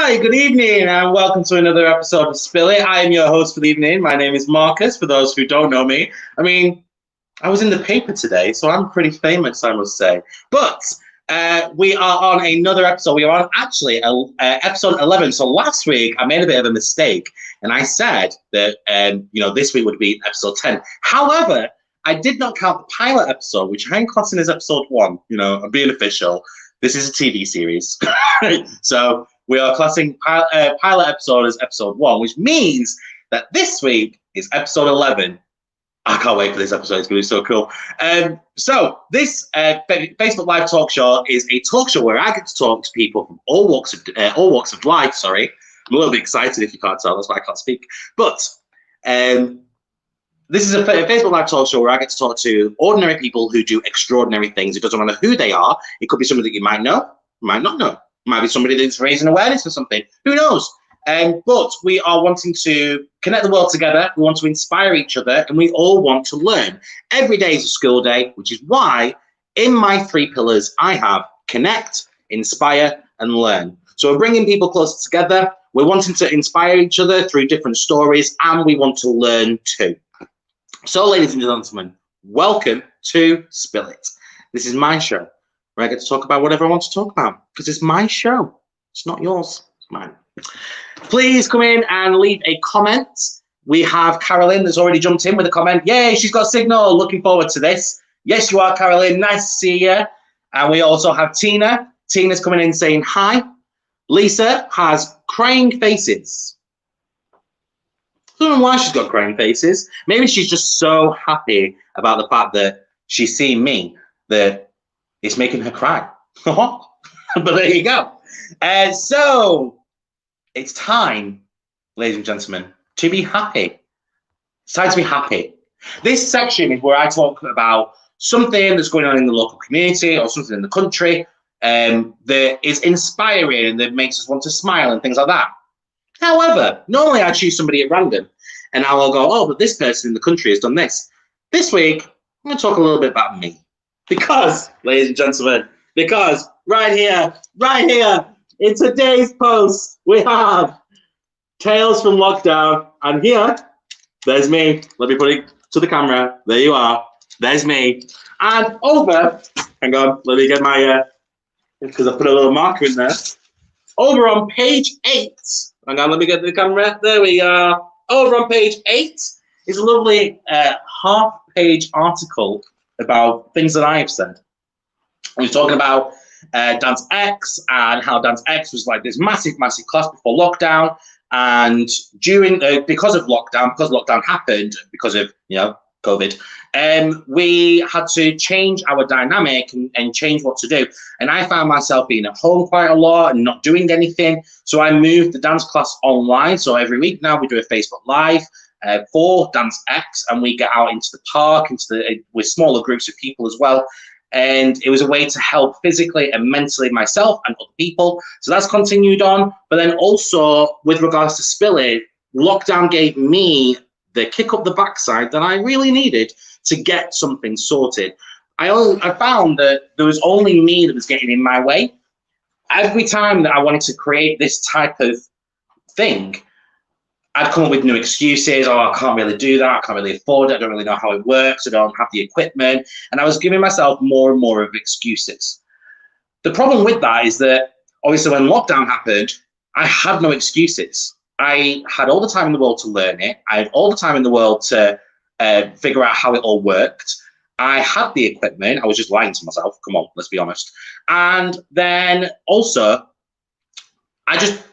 Hi, good evening, and welcome to another episode of Spill It. I am your host for the evening. My name is Marcus, for those who don't know me. I mean, I was in the paper today, so I'm pretty famous, I must say. But we are on another episode. We are on actually episode 11. So last week, I made a bit of a mistake, and I said that, this week would be episode 10. However, I did not count the pilot episode, which I'm classing as episode 1. I'm being official. This is a TV series. So we are classing pilot episode as episode 1, which means that this week is episode 11. I can't wait for this episode. It's going to be so cool. So this Facebook Live talk show is a talk show where I get to talk to people from all walks of life. Sorry, I'm a little bit excited if you can't tell. That's why I can't speak. But this is a Facebook Live talk show where I get to talk to ordinary people who do extraordinary things. It doesn't matter who they are. It could be somebody that you might know, might not know. It might be somebody that's raising awareness for something. Who knows? But we are wanting to connect the world together. We want to inspire each other, and we all want to learn. Every day is a school day, which is why in my 3 pillars I have connect, inspire, and learn. So we're bringing people closer together. We're wanting to inspire each other through different stories, and we want to learn too. So, ladies and gentlemen, welcome to Spill It. This is my show, where I get to talk about whatever I want to talk about, because it's my show. It's not yours, it's mine. Please come in and leave a comment. We have Carolyn that's already jumped in with a comment. Yay, she's got signal. Looking forward to this. Yes, you are, Carolyn. Nice to see you. And we also have Tina. Tina's coming in saying hi. Lisa has crying faces. I don't know why she's got crying faces. Maybe she's just so happy about the fact that she's seeing me that it's making her cry. But there you go. So it's time, ladies and gentlemen, to be happy. It's time to be happy. This section is where I talk about something that's going on in the local community or something in the country that is inspiring and that makes us want to smile and things like that. However, normally I choose somebody at random and I will go, oh, but this person in the country has done this. This week, I'm going to talk a little bit about me. Because, ladies and gentlemen, because right here, in today's post, we have Tales from Lockdown. And here, there's me. Let me put it to the camera. There you are. There's me. And over, hang on, let me get my, because I put a little marker in there. Over on page 8, hang on, let me get the camera. There we are. Over on page 8 is a lovely half-page article about things that I've said. I was talking about Dance X and how Dance X was like this massive class before lockdown, and during because lockdown happened because of COVID, we had to change our dynamic and change what to do. And I found myself being at home quite a lot and not doing anything. So I moved the dance class online. So every week now we do a Facebook Live for Dance X, and we get out into the park, with smaller groups of people as well. And it was a way to help physically and mentally myself and other people. So that's continued on. But then also with regards to Spill It, lockdown gave me the kick up the backside that I really needed to get something sorted. I found that there was only me that was getting in my way. Every time that I wanted to create this type of thing, I'd come up with new excuses. Oh, I can't really do that. I can't really afford it. I don't really know how it works. I don't have the equipment. And I was giving myself more and more of excuses. The problem with that is that obviously when lockdown happened, I had no excuses. I had all the time in the world to learn it. I had all the time in the world to figure out how it all worked. I had the equipment. I was just lying to myself. Come on, let's be honest. And then also, I just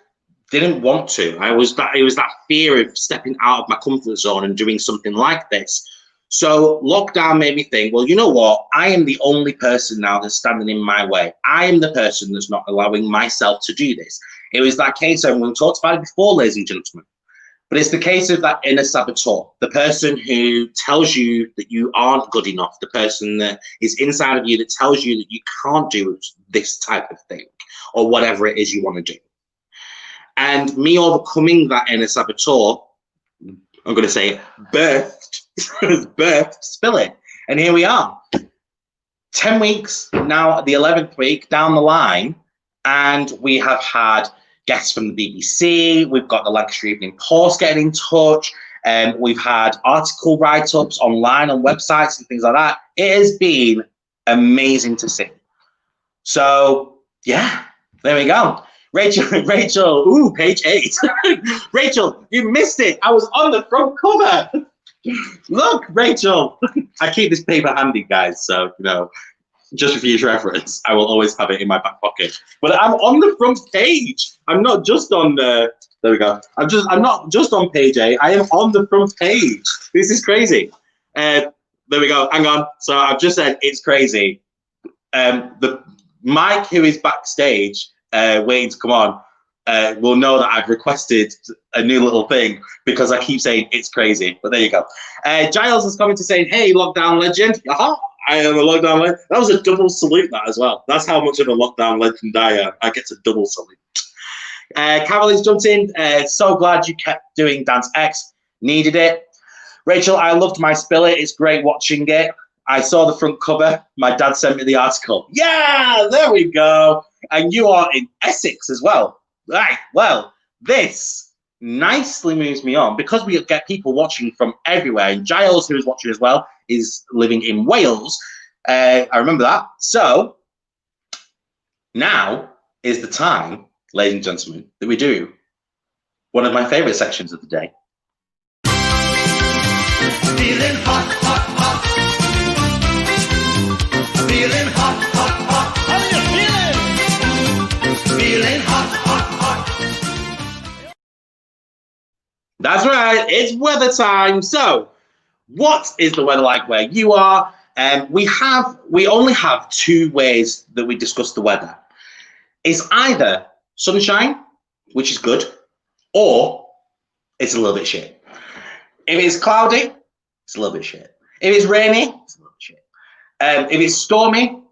didn't want to. It was that fear of stepping out of my comfort zone and doing something like this. So lockdown made me think, well, you know what? I am the only person now that's standing in my way. I am the person that's not allowing myself to do this. It was that case of, we talked about it before, ladies and gentlemen, but it's the case of that inner saboteur, the person who tells you that you aren't good enough, the person that is inside of you that tells you that you can't do this type of thing or whatever it is you want to do. And me overcoming that inner saboteur, I'm going to say birthed Spill It. And here we are, 10 weeks now, the 11th week down the line, and we have had guests from the BBC. We've got the Lancashire Evening Post getting in touch. We've had article write-ups online on websites and things like that. It has been amazing to see. So, yeah, there we go. Rachel, ooh, page 8. Rachel, you missed it. I was on the front cover. Look, Rachel. I keep this paper handy, guys, so, you know, just for future reference, I will always have it in my back pocket. But I'm on the front page. I'm not just on the, there we go. I'm not just on page 8. I am on the front page. This is crazy. There we go. Hang on. So I've just said it's crazy. The Myke, who is backstage waiting to come on, will know that I've requested a new little thing because I keep saying it's crazy. But there you go. Giles is coming to say, hey, lockdown legend. Aha, I am a lockdown legend. That was a double salute, that as well. That's how much of a lockdown legend I am. I get a double salute. Carol has jumped in. So glad you kept doing Dance X. Needed it. Rachel, I loved my spill it. It's great watching it. I saw the front cover. My dad sent me the article. Yeah, there we go. And you are in Essex as well. Right, well, this nicely moves me on because we get people watching from everywhere. And Giles, who is watching as well, is living in Wales. I remember that. So now is the time, ladies and gentlemen, that we do one of my favorite sections of the day. Feeling hot, hot, hot. Feeling hot, hot, hot. How are you feeling? Feeling hot, hot, hot. That's right, it's weather time. So, what is the weather like where you are? We only have 2 ways that we discuss the weather. It's either sunshine, which is good, or it's a little bit shit. If it's cloudy, it's a little bit shit. If it's rainy, it's a little bit shit. If it's stormy,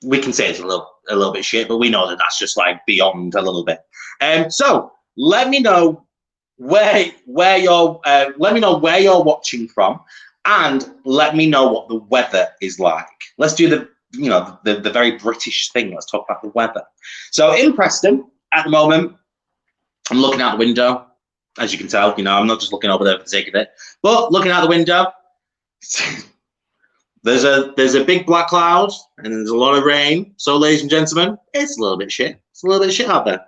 we can say it's a little bit shit, but we know that that's just like beyond a little bit. So let me know where you're watching from, and let me know what the weather is like. Let's do the very British thing. Let's talk about the weather. So in Preston at the moment, I'm looking out the window. As you can tell, I'm not just looking over there for the sake of it, but looking out the window, there's a big black cloud and there's a lot of rain. So, ladies and gentlemen, it's a little bit shit. It's a little bit shit out there.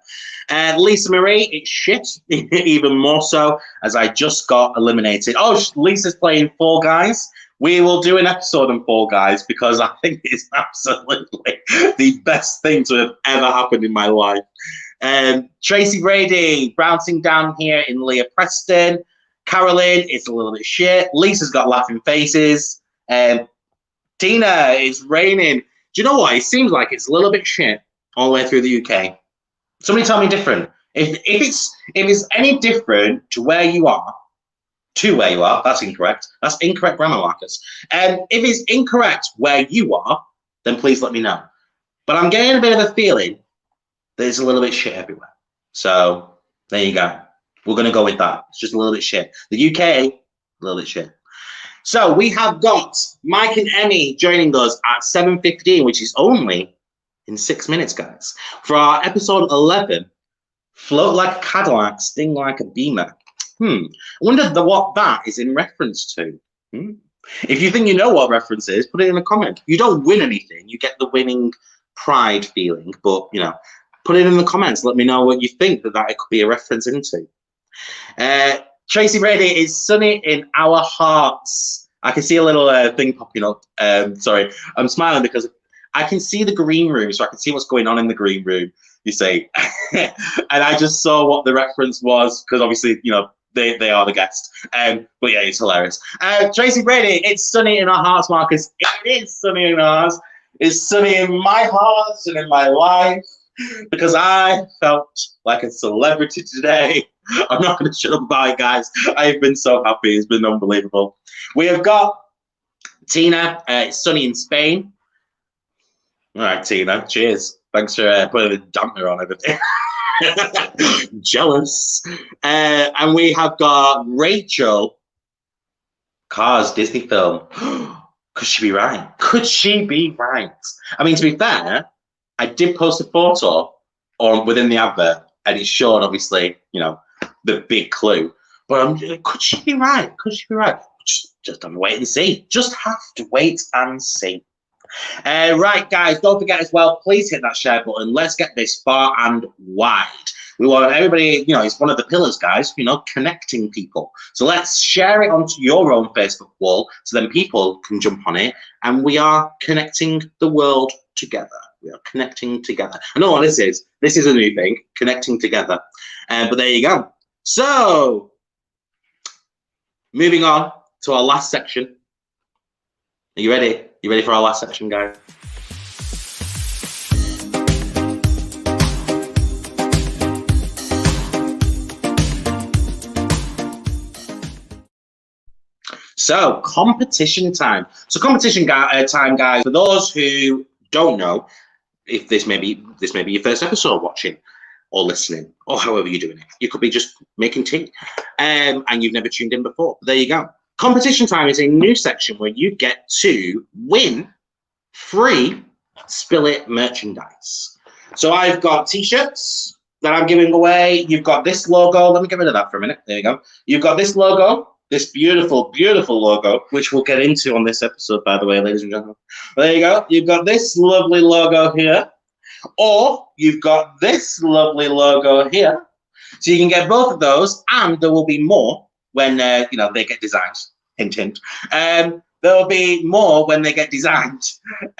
Lisa Marie, it's shit, even more so as I just got eliminated. Oh, Lisa's playing Fall Guys. We will do an episode on Fall Guys because I think it's absolutely the best thing to have ever happened in my life. Tracy Brady bouncing down here in Leah Preston. Carolyn, it's a little bit shit. Lisa's got laughing faces. Tina, it's raining. Do you know what? It seems like it's a little bit shit all the way through the UK. Somebody tell me different. If it's any different to where you are, that's incorrect. That's incorrect grammar, Marcus. If it's incorrect where you are, then please let me know. But I'm getting a bit of a feeling there's a little bit shit everywhere. So there you go. We're going to go with that. It's just a little bit shit. The UK, a little bit shit. So we have got Myke and Emmy joining us at 7:15, which is only in 6 minutes, guys, for our episode 11, Float Like a Cadillac, Sting Like a Beemer. I wonder what that is in reference to. If you think you know what reference is, put it in a comment. You don't win anything. You get the winning pride feeling, but, put it in the comments. Let me know what you think that it could be a reference into. Tracy Brady, is sunny in our hearts. I can see a little thing popping up. Sorry, I'm smiling because I can see the green room, so I can see what's going on in the green room, you see. And I just saw what the reference was, because obviously, they are the guest. But yeah, it's hilarious. Tracy Brady, it's sunny in our hearts, Marcus. It is sunny in ours. It's sunny in my heart and in my life, because I felt like a celebrity today. I'm not going to shut up about it, guys. I've been so happy. It's been unbelievable. We have got Tina. It's sunny in Spain. All right, Tina. Cheers. Thanks for putting a dampener on everything. Jealous. And we have got Rachel. Cars, Disney film. Could she be right? Could she be right? I mean, to be fair, I did post a photo within the advert and it showed, obviously, the big clue. But could she be right? Could she be right? Just have to wait and see. Just have to wait and see. Right, guys, don't forget as well, please hit that share button. Let's get this far and wide. We want everybody, it's one of the pillars, guys, connecting people. So let's share it onto your own Facebook wall so then people can jump on it, and we are connecting the world together. We are connecting together. I know what this is. This is a new thing, connecting together. But there you go. So, moving on to our last section. Are you ready? You ready for our last section, guys? So, competition time. So, competition time, guys. For those who don't know, if this may be your first episode watching or listening, or however you're doing it, you could be just making tea, and you've never tuned in before. There you go. Competition time is a new section where you get to win free Spill It merchandise. So I've got t-shirts that I'm giving away. You've got this logo. Let me get rid of that for a minute. There you go. You've got this logo, this beautiful, beautiful logo, which we'll get into on this episode, by the way, ladies and gentlemen. There you go. You've got this lovely logo here, or you've got this lovely logo here. So you can get both of those, and there will be more when they get designed. Hint, hint. There will be more when they get designed.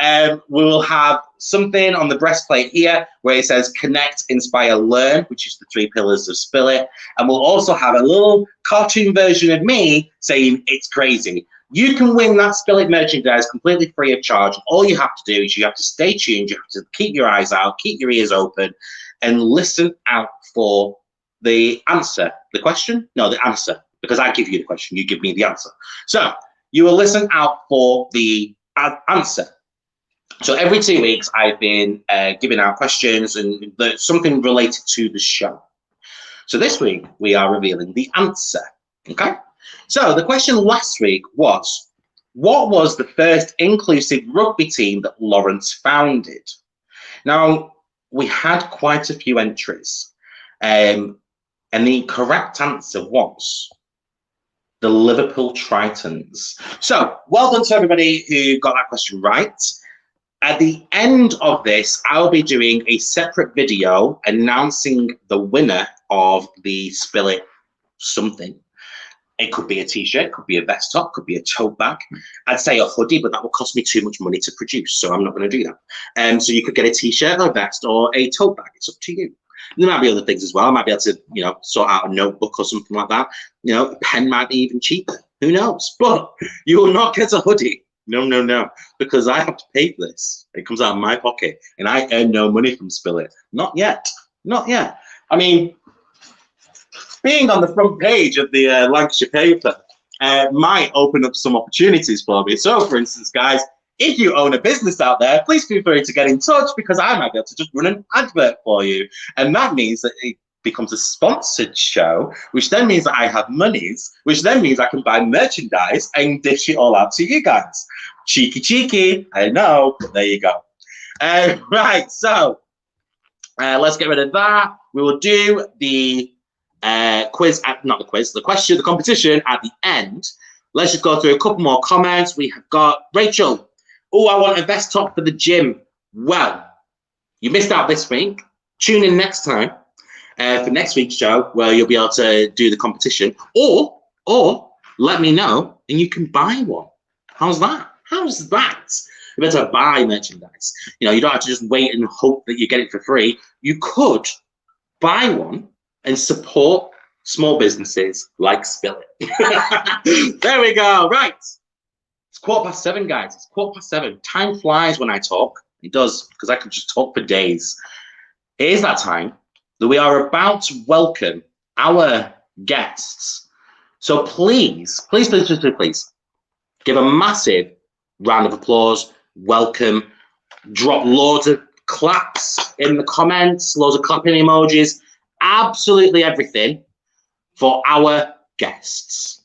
We will have something on the breastplate here where it says Connect, Inspire, Learn, which is the 3 pillars of Spill It. And we'll also have a little cartoon version of me saying it's crazy. You can win that Spill It merchandise completely free of charge. All you have to do is you have to stay tuned. You have to keep your eyes out, keep your ears open, and listen out for the answer. The question? No, the answer. Because I give you the question, you give me the answer. So you will listen out for the answer. So every 2 weeks, I've been giving out questions and something related to the show. So this week, we are revealing the answer. Okay? So the question last week was, what was the first inclusive rugby team that Lawrence founded? Now, we had quite a few entries. And the correct answer was the Liverpool Tritons. So, well done to everybody who got that question right. At the end of this, I'll be doing a separate video announcing the winner of the Spill It something. It could be a t-shirt, could be a vest top, could be a tote bag. I'd say a hoodie, but that will cost me too much money to produce, so I'm not going to do that. So you could get a t-shirt, or a vest, or a tote bag. It's up to you. There might be other things as well. I might be able to, sort out a notebook or something like that. A pen might be even cheaper. Who knows? But you will not get a hoodie. No, because I have to pay for this. It comes out of my pocket, and I earn no money from Spill It. Not yet. Not yet. I mean, being on the front page of the Lancashire paper might open up some opportunities for me. So, for instance, guys, if you own a business out there, please feel free to get in touch, because I might be able to just run an advert for you. And that means that it becomes a sponsored show, which then means that I have monies, which then means I can buy merchandise and dish it all out to you guys. Cheeky, I know, but there you go. Right, so let's get rid of that. We will do the the competition at the end. Let's just go through a couple more comments. We have got Rachel. Oh, I want a vest top for the gym. Well, you missed out this week. Tune in next time for next week's show, where you'll be able to do the competition, or let me know and you can buy one. How's that? How's that? You better buy merchandise. You don't have to just wait and hope that you get it for free. You could buy one and support small businesses like Spill It. There we go. Right. It's 7:15, guys. It's 7:15. Time flies when I talk. It does, because I could just talk for days. It is that time that we are about to welcome our guests. So please give a massive round of applause. Welcome. Drop loads of claps in the comments, loads of clapping emojis, absolutely everything for our guests.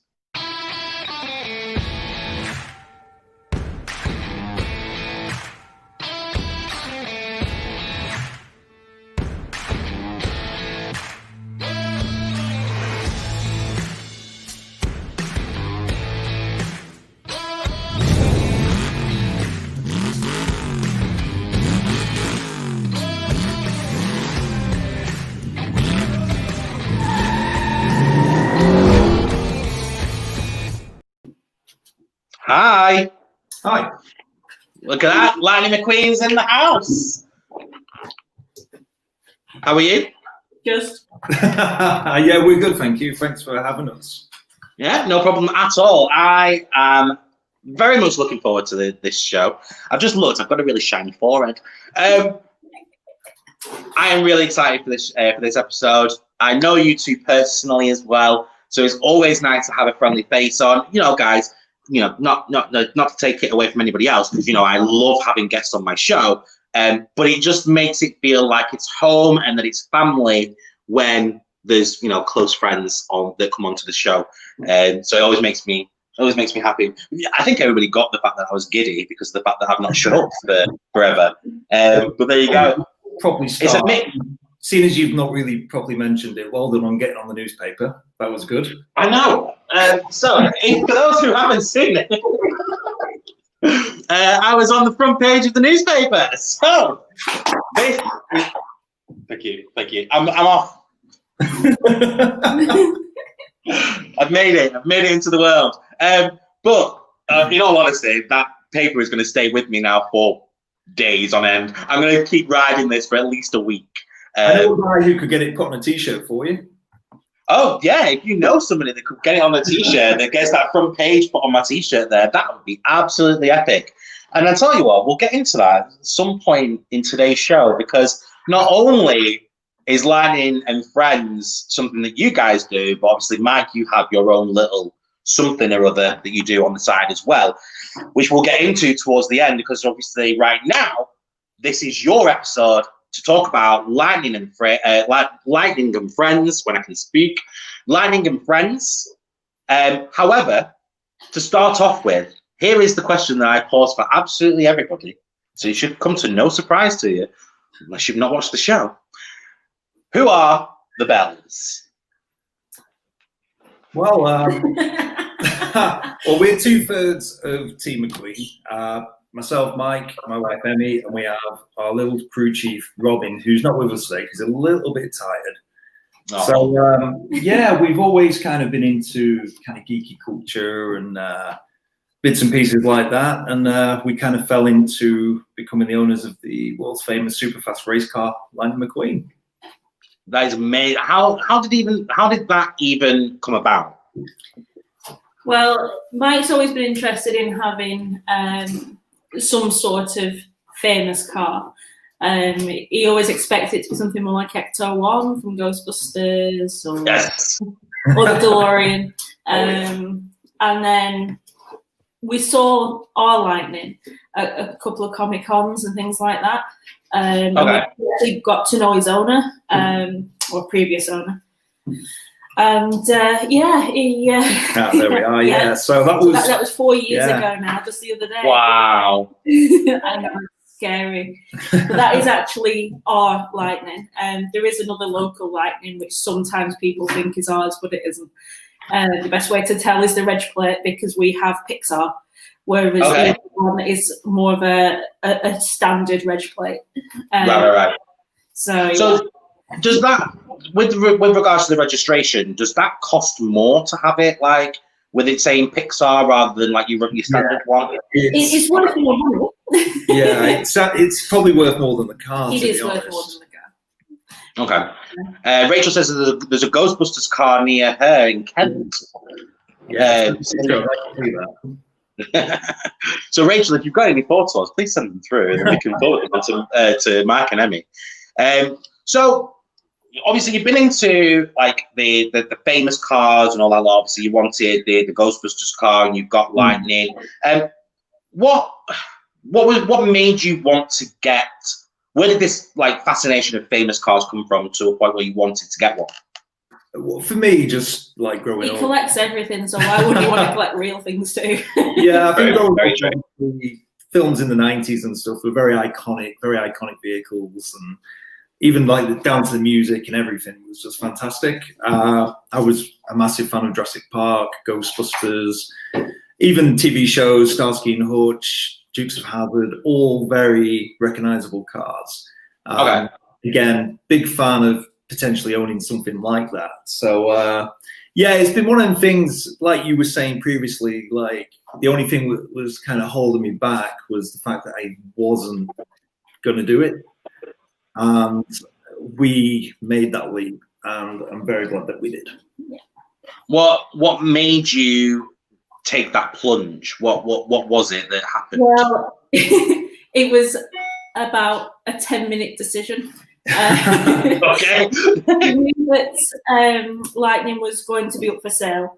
Hi. Hi. Look at that. Lightning McQueen's in the house. How are you? Just. Yeah, we're good, thank you. Thanks for having us. Yeah, no problem at all. I am very much looking forward to this show. I've just looked. I've got a really shiny forehead. I am really excited for this episode. I know you two personally as well, so it's always nice to have a friendly face on. You know, guys. You know, not to take it away from anybody else, because I love having guests on my show. But it just makes it feel like it's home and that it's family when there's close friends that come onto the show. So it always makes me happy. I think everybody got the fact that I was giddy because of the fact that I've not shut up for forever. But there you go. Probably start. Seeing as you've not really properly mentioned it, well done on getting on the newspaper. That was good. I know. So for those who haven't seen it, I was on the front page of the newspaper. So thank you. I'm off. I've made it into the world. But in all honesty, that paper is going to stay with me now for days on end. I'm going to keep riding this for at least a week. I know a guy who could get it put on a t-shirt for you. Oh yeah, if you know somebody that could get it on a t-shirt, that gets that front page put on my t-shirt there, that would be absolutely epic. And I tell you what, we'll get into that at some point in today's show, because not only is Lightning and Friends something that you guys do, but obviously, Myke, you have your own little something or other that you do on the side as well, which we'll get into towards the end, because obviously right now, this is your episode to talk about Lightning and Friends, when I can speak. Lightning and Friends. However, to start off with, here is the question that I pose for absolutely everybody. So it should come to no surprise to you, unless you've not watched the show. Who are the Bells? Well, well, we're 2/3 of Team McQueen. Myself, Myke, my wife Emmy, and we have our little crew chief Robin, who's not with us today. He's a little bit tired. Oh. So yeah, we've always kind of been into kind of geeky culture and bits and pieces like that, and we kind of fell into becoming the owners of the world's famous superfast race car, Lightning McQueen. That is amazing. How did that even come about? Well, Mike's always been interested in having some sort of famous car. He always expects it to be something more like Ecto 1 from Ghostbusters or the DeLorean. And then we saw our Lightning at a couple of Comic Cons and things like that. We actually got to know his owner, or previous owner. And there we are. Yeah. So that was 4 years ago now, just the other day. Wow. I know, it's scary. But that is actually our Lightning. There is another local Lightning, which sometimes people think is ours, but it isn't. The best way to tell is the reg plate, because we have Pixar, whereas the other one is more of a standard reg plate. Right. So does that, with regards to the registration, does that cost more to have it like with it saying Pixar rather than like your standard one? It's worth more money. Yeah, it's probably worth more than the car. It is worth more than the car. Okay. Rachel says there's a Ghostbusters car near her in Kent. Yeah. So Rachel, if you've got any photos, please send them through, and we can forward them to Myke and Emmy. So obviously you've been into like the famous cars and all that. Obviously you wanted the Ghostbusters car, and you've got Lightning. What made you want to get? Where did this like fascination of famous cars come from to a point where you wanted to get one? Well, for me, just like growing up, he collects everything, so why wouldn't you want to collect real things too? Yeah, I think the films in the 90s and stuff were very iconic vehicles, and even like down to the music and everything was just fantastic. I was a massive fan of Jurassic Park, Ghostbusters, even TV shows, Starsky and Hutch, Dukes of Hazzard, all very recognizable cars. Again, big fan of potentially owning something like that. So Yeah, it's been one of them things, like you were saying previously, like the only thing that was kind of holding me back was the fact that I wasn't going to do it. And we made that leap, and I'm very glad that we did. What made you take that plunge? What was it that happened? Well, it was about a 10-minute decision. Okay. We knew that Lightning was going to be up for sale.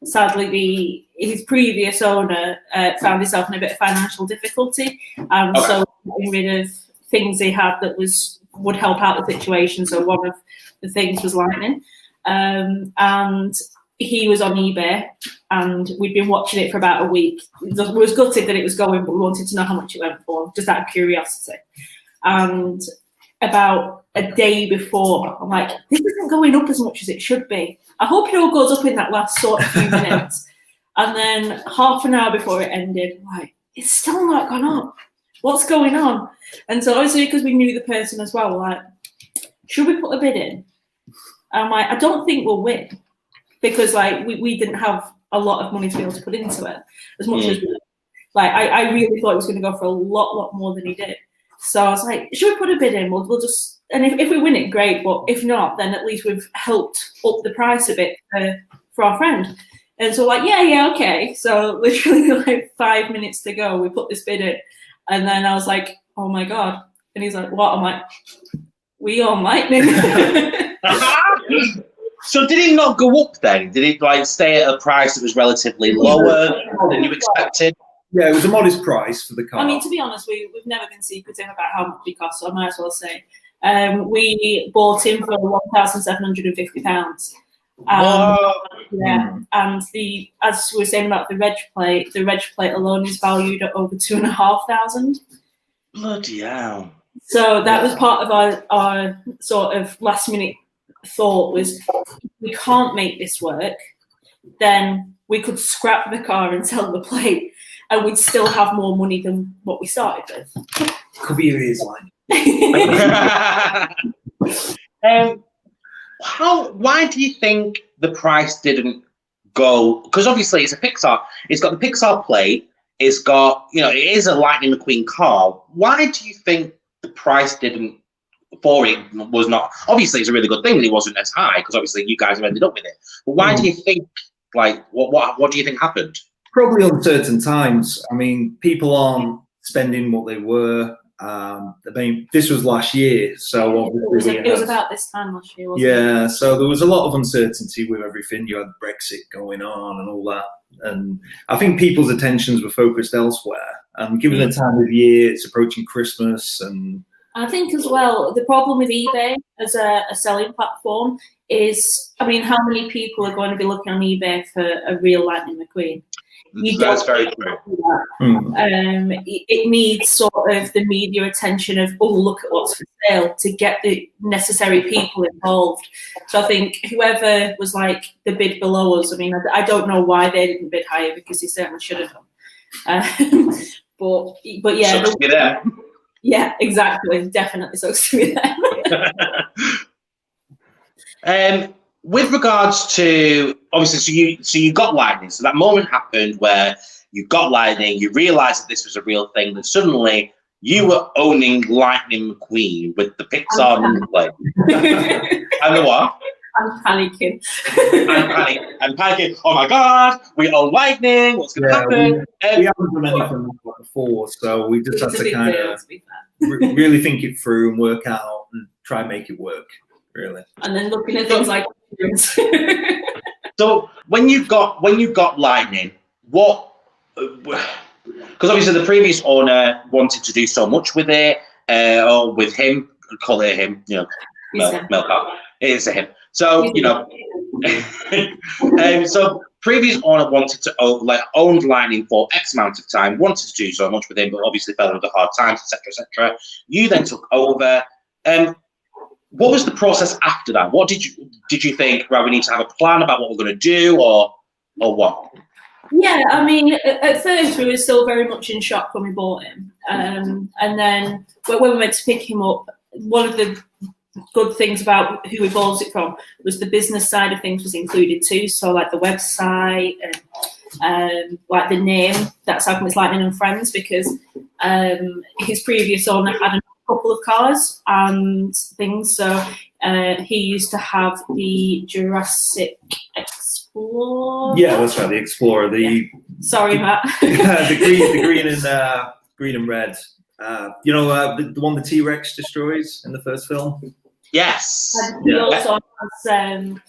Sadly, his previous owner found himself in a bit of financial difficulty, so getting rid of things he had that would help out the situation. So one of the things was Lightning, and he was on eBay, and we'd been watching it for about a week. We was gutted that it was going, but we wanted to know how much it went for, just out of curiosity. And about a day before, I'm like, this isn't going up as much as it should be. I hope it all goes up in that last sort of few minutes. And then half an hour before it ended, I'm like, it's still not gone up. What's going on? And so obviously, because we knew the person as well, we're like, should we put a bid in? I'm like, I don't think we'll win, because like we didn't have a lot of money to be able to put into it as much as we, like I really thought it was going to go for a lot more than he did. So I was like, should we put a bid in? We'll just, and if we win it, great. But if not, then at least we've helped up the price a bit for our friend. And so like, yeah, okay. So literally like 5 minutes to go, we put this bid in. And then I was like, oh my God. And he's like, what? I'm like, we own Lightning. So did it not go up then? Did it like stay at a price that was relatively lower than you expected? Yeah, it was a modest price for the car. I mean, to be honest, we've never been secretive about how much we cost, so I might as well say. We bought him for £1,750. Yeah, and as we were saying about the reg plate alone is valued at over 2,500. Bloody hell! So that was part of our sort of last minute thought was, if we can't make this work, then we could scrap the car and sell the plate, and we'd still have more money than what we started with. Could be your ears line. Why do you think the price didn't go? Because obviously it's a Pixar. It's got the Pixar plate. It's got, it is a Lightning McQueen car. Why do you think the price didn't for it was not? Obviously, it's a really good thing that it wasn't as high, because obviously you guys have ended up with it. But why do you think? Like, what do you think happened? Probably uncertain times. I mean, people aren't spending what they were. I mean, this was last year, so obviously it was about this time last year, wasn't it? Yeah, so there was a lot of uncertainty with everything. You had Brexit going on and all that, and I think people's attentions were focused elsewhere. And given the time of year, it's approaching Christmas, and I think as well, the problem with eBay as a selling platform is, I mean, how many people are going to be looking on eBay for a real Lightning McQueen? That's very true. It needs sort of the media attention of, oh, look at what's for sale, to get the necessary people involved. So I think whoever was like the bid below us, I mean, I don't know why they didn't bid higher, because they certainly should have done. But yeah. Sucks to be there. Yeah, exactly. Definitely sucks to be there. With regards to, obviously, so you got Lightning. So that moment happened where you got Lightning, you realised that this was a real thing, that suddenly you were owning Lightning McQueen with the Pixar number plate. And the what? I'm panicking. I'm panicking. Oh my God, we own Lightning. What's going to happen? We haven't done anything like that before, so we just have to kind of really think it through and work out and try and make it work, really. And then looking at things like. So when you got Lightning, what? Because obviously the previous owner wanted to do so much with it, or with him. Call it him, Melcar. It is a him. So so previous owner wanted to own Lightning for X amount of time, wanted to do so much with him, but obviously fell under hard times, etc. You then took over. What was the process after that? What did you think? Right, we need to have a plan about what we're going to do, or what? Yeah, I mean, at first we were still very much in shock when we bought him, and then when we went to pick him up, one of the good things about who we bought it from was the business side of things was included too. So like the website and like the name, that's how come it's Lightning and Friends, because his previous owner had a couple of cars and things. So he used to have the Jurassic Explorer. Yeah, that's right, the Explorer. Sorry, Matt. the green and red. The one the T-Rex destroys in the first film. Yes. And he also has an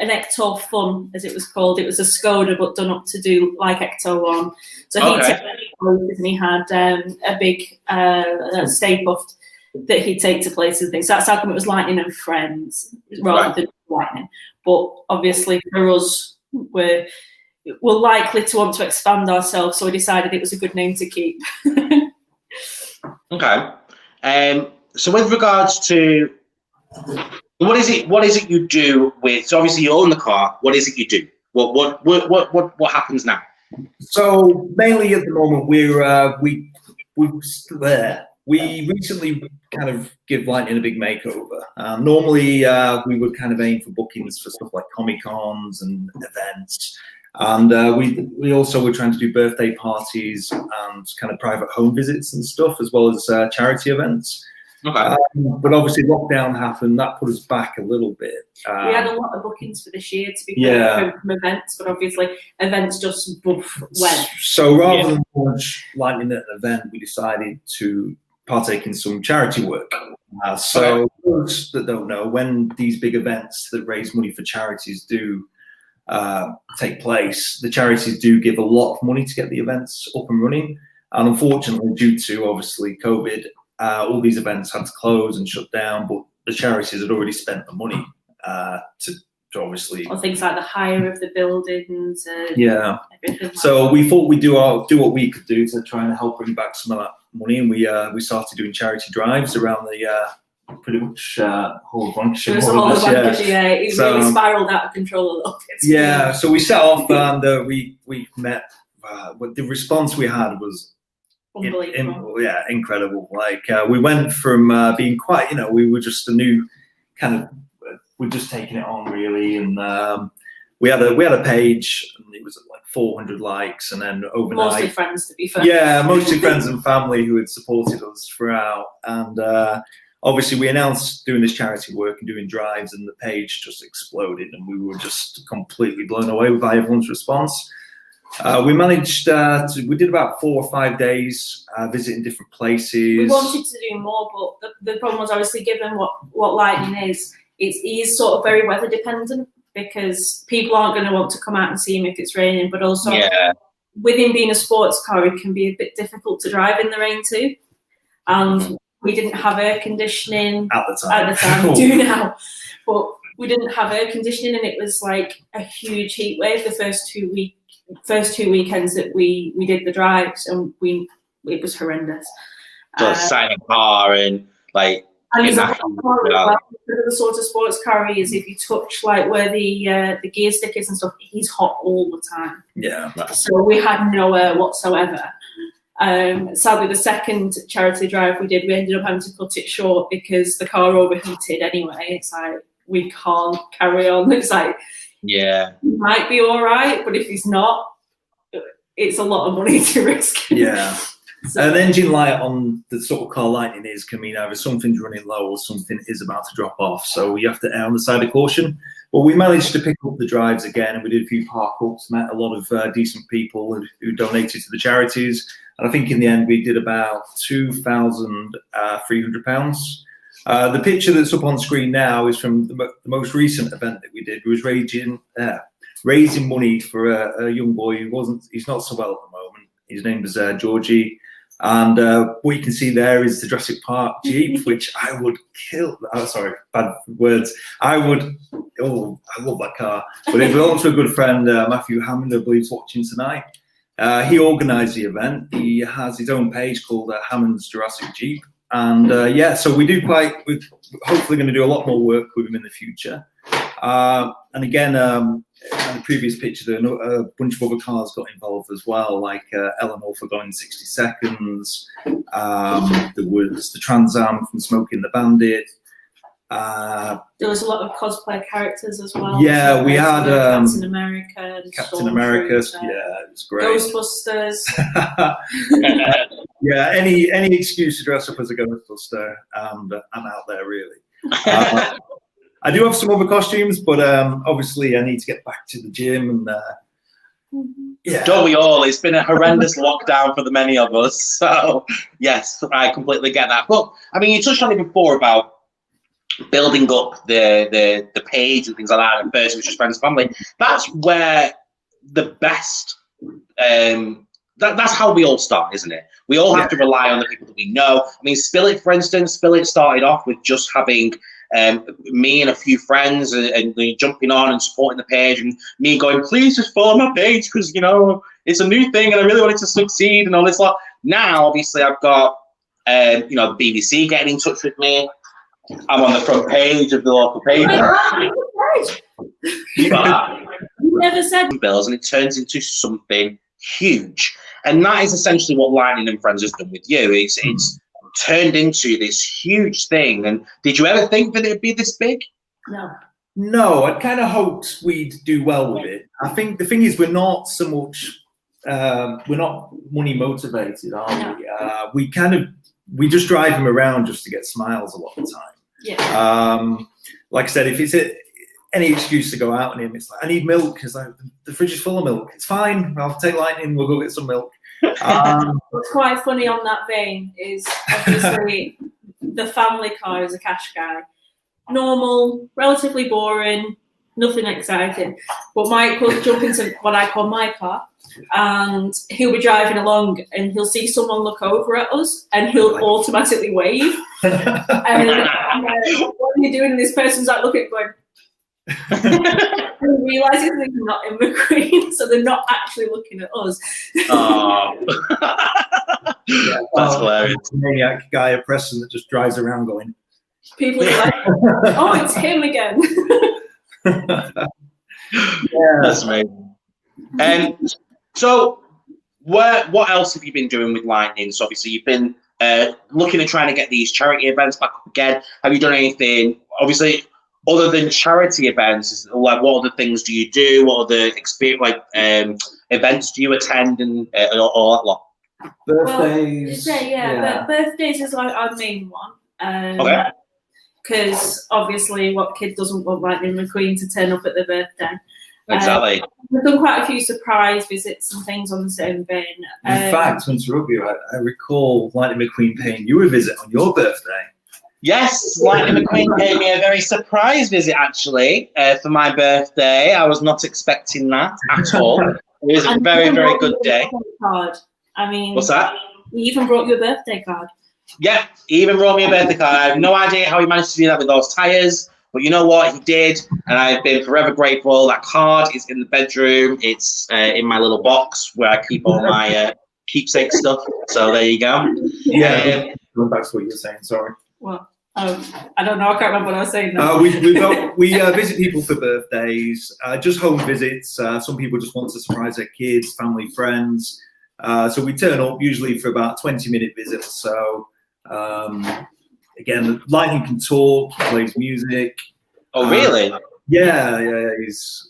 Ecto Fun, as it was called. It was a Skoda, but done up to do like Ecto One. So he had a big Stay Puft that he'd take to places and things. So that's how come it was Lightning and Friends rather than Lightning. But obviously for us, we're likely to want to expand ourselves, so we decided it was a good name to keep. Okay. So with regards to what is it you do with? So obviously you own the car. What is it you do? What happens now? So mainly at the moment we recently kind of give Lightning a big makeover. Normally we would kind of aim for bookings for stuff like Comic-Cons and events. And we also were trying to do birthday parties and kind of private home visits and stuff, as well as charity events. Okay. But obviously lockdown happened, that put us back a little bit. We had a lot of bookings for this year, to be fair, from events, but obviously events just went. So rather than launch Lightning at an event, we decided to partake in some charity work. So those that don't know, when these big events that raise money for charities do take place, the charities do give a lot of money to get the events up and running. And unfortunately, due to obviously COVID, all these events had to close and shut down, but the charities had already spent the money to obviously. Or things like the hire of the buildings. Everything So we thought we'd do what we could do to try and help bring back some of that money, and we started doing charity drives around the pretty much whole bunch. It really spiraled out of control a little bit. Yeah, so we set off and we met. The response we had was unbelievable. Incredible. Like we went from being quite, we were just a new kind of, we're just taking it on really, and we had a page, and it was like 400 likes, and then overnight, mostly friends, to be fair. Yeah, mostly friends and family who had supported us throughout, and obviously we announced doing this charity work and doing drives, and the page just exploded, and we were just completely blown away by everyone's response. We managed we did about 4 or 5 days visiting different places. We wanted to do more, but the problem was obviously, given what Lightning is, it is sort of very weather dependent, because people aren't going to want to come out and see him if it's raining, but also with him being a sports car, it can be a bit difficult to drive in the rain too. And we didn't have air conditioning at the time. We do now, but we didn't have air conditioning, and it was like a huge heat wave the first two weekends that we did the drives, and it was horrendous. So signing car and like. And he's a the sort of sports car he is. If you touch like where the gear stick is and stuff, he's hot all the time. Yeah. So we had no air whatsoever. Sadly, the second charity drive we did, we ended up having to cut it short because the car overheated anyway. It's like, we can't carry on. It's like, he might be all right, but if he's not, it's a lot of money to risk. Yeah. So, an engine light on the sort of car Lightning can mean either something's running low or something is about to drop off. So you have to err on the side of caution. But we managed to pick up the drives again, and we did a few park-ups, met a lot of decent people who donated to the charities. And I think in the end we did about £2,300. The picture that's up on screen now is from the most recent event that we did. It was raising money for a young boy he's not so well at the moment. His name was Georgie. And what you can see there is the Jurassic Park Jeep, which I would kill. Oh, sorry, bad words. I love that car. But it belongs to a good friend, Matthew Hammond, I believe, is watching tonight. He organised the event. He has his own page called Hammond's Jurassic Jeep. And so we're hopefully going to do a lot more work with him in the future. And again, in the previous picture, a bunch of other cars got involved as well, like Eleanor for going 60 seconds, There was the Trans Am from Smoking the Bandit. There was a lot of cosplay characters as well. Yeah, we had Captain America. And Captain America. Yeah, it was great. Ghostbusters. Yeah, any excuse to dress up as a Ghostbuster, and I'm out there really. I do have some other costumes, but obviously I need to get back to the gym and. Yeah. Don't we all? It's been a horrendous lockdown for the many of us. So yes, I completely get that. But I mean, you touched on it before about building up the page and things like that. At first, it was just friends and family. That's where the best. That's how we all start, isn't it? We all have to rely on the people that we know. I mean, Spill It, for instance, Spill It started off with just having me and a few friends and jumping on and supporting the page, and me going, please just follow my page because, you know, it's a new thing and I really want it to succeed and all this lot. Now, obviously, I've got, you know, the BBC getting in touch with me. I'm on the front page of the local paper. You never said bills, and it turns into something huge. And that is essentially what Lightning and Friends has done with you. It's turned into this huge thing. And did you ever think that it would be this big? No, I kind of hoped we'd do well with it. I think the thing is, we're not so much, we're not money motivated, are we? We just drive them around just to get smiles a lot of the time. Yeah. Like I said, if it's any excuse to go out on him, it's like, I need milk. It's like, the fridge is full of milk. It's fine. I'll take Lightning. We'll go get some milk. What's quite funny on that vein is obviously the family car is a cash guy. Normal, relatively boring, nothing exciting. But Myke will jump into what I call my car, and he'll be driving along and he'll see someone look over at us and he'll automatically wave. And what are you doing? And this person's like looking going, and realizing they're not in McQueen, so they're not actually looking at us. That's hilarious. Maniac guy at Preston that just drives around going. People are like, "Oh, it's him again." That's amazing. So, what else have you been doing with Lightning? So obviously you've been looking at trying to get these charity events back up again. Have you done anything? Obviously. Other than charity events, like what other things do you do? What other events do you attend and all that lot? Birthdays. But birthdays is like our main one. Okay. Because obviously, what kid doesn't want Lightning McQueen to turn up at their birthday? Exactly. We've done quite a few surprise visits and things on the same vein. In fact, to interrupt you, I recall Lightning McQueen paying you a visit on your birthday. Yes, Lightning McQueen paid me a very surprise visit, actually, for my birthday. I was not expecting that at all. It was a very, very good day. Card. I mean, what's that? He even brought you a birthday card. Yeah, he even brought me a birthday card. I have no idea how he managed to do that with those tyres, but you know what? He did, and I've been forever grateful. That card is in the bedroom. It's in my little box where I keep all my keepsake stuff. So there you go. Yeah. Going back to what you were saying, sorry. Well, I don't know. I can't remember what I was saying now. We visit people for birthdays, just home visits. Some people just want to surprise their kids, family, friends. So we turn up usually for about 20-minute visits. So again, Lightning can talk, he plays music. Oh, really? Yeah.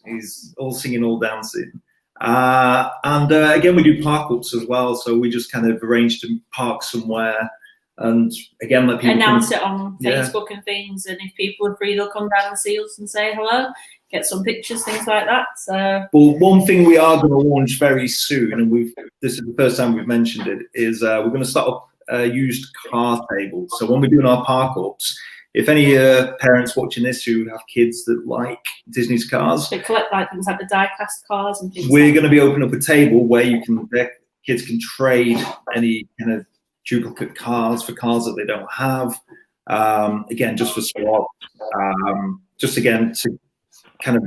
He's all singing, all dancing. And again, we do park ups as well. So we just kind of arrange to park somewhere. And again, let people announce it on Facebook and things, and if people are free, they'll come down and see us and say hello, get some pictures, things like that. So, well, one thing we are going to launch very soon, and this is the first time we've mentioned it, is we're going to start up a used car table. So when we're doing our park ups, if any parents watching this who have kids that like Disney's cars, they collect like things like the die-cast cars and things. We're going to be opening up a table where their kids can trade any kind of duplicate cars for cars that they don't have. Again, just for swap. Just again to kind of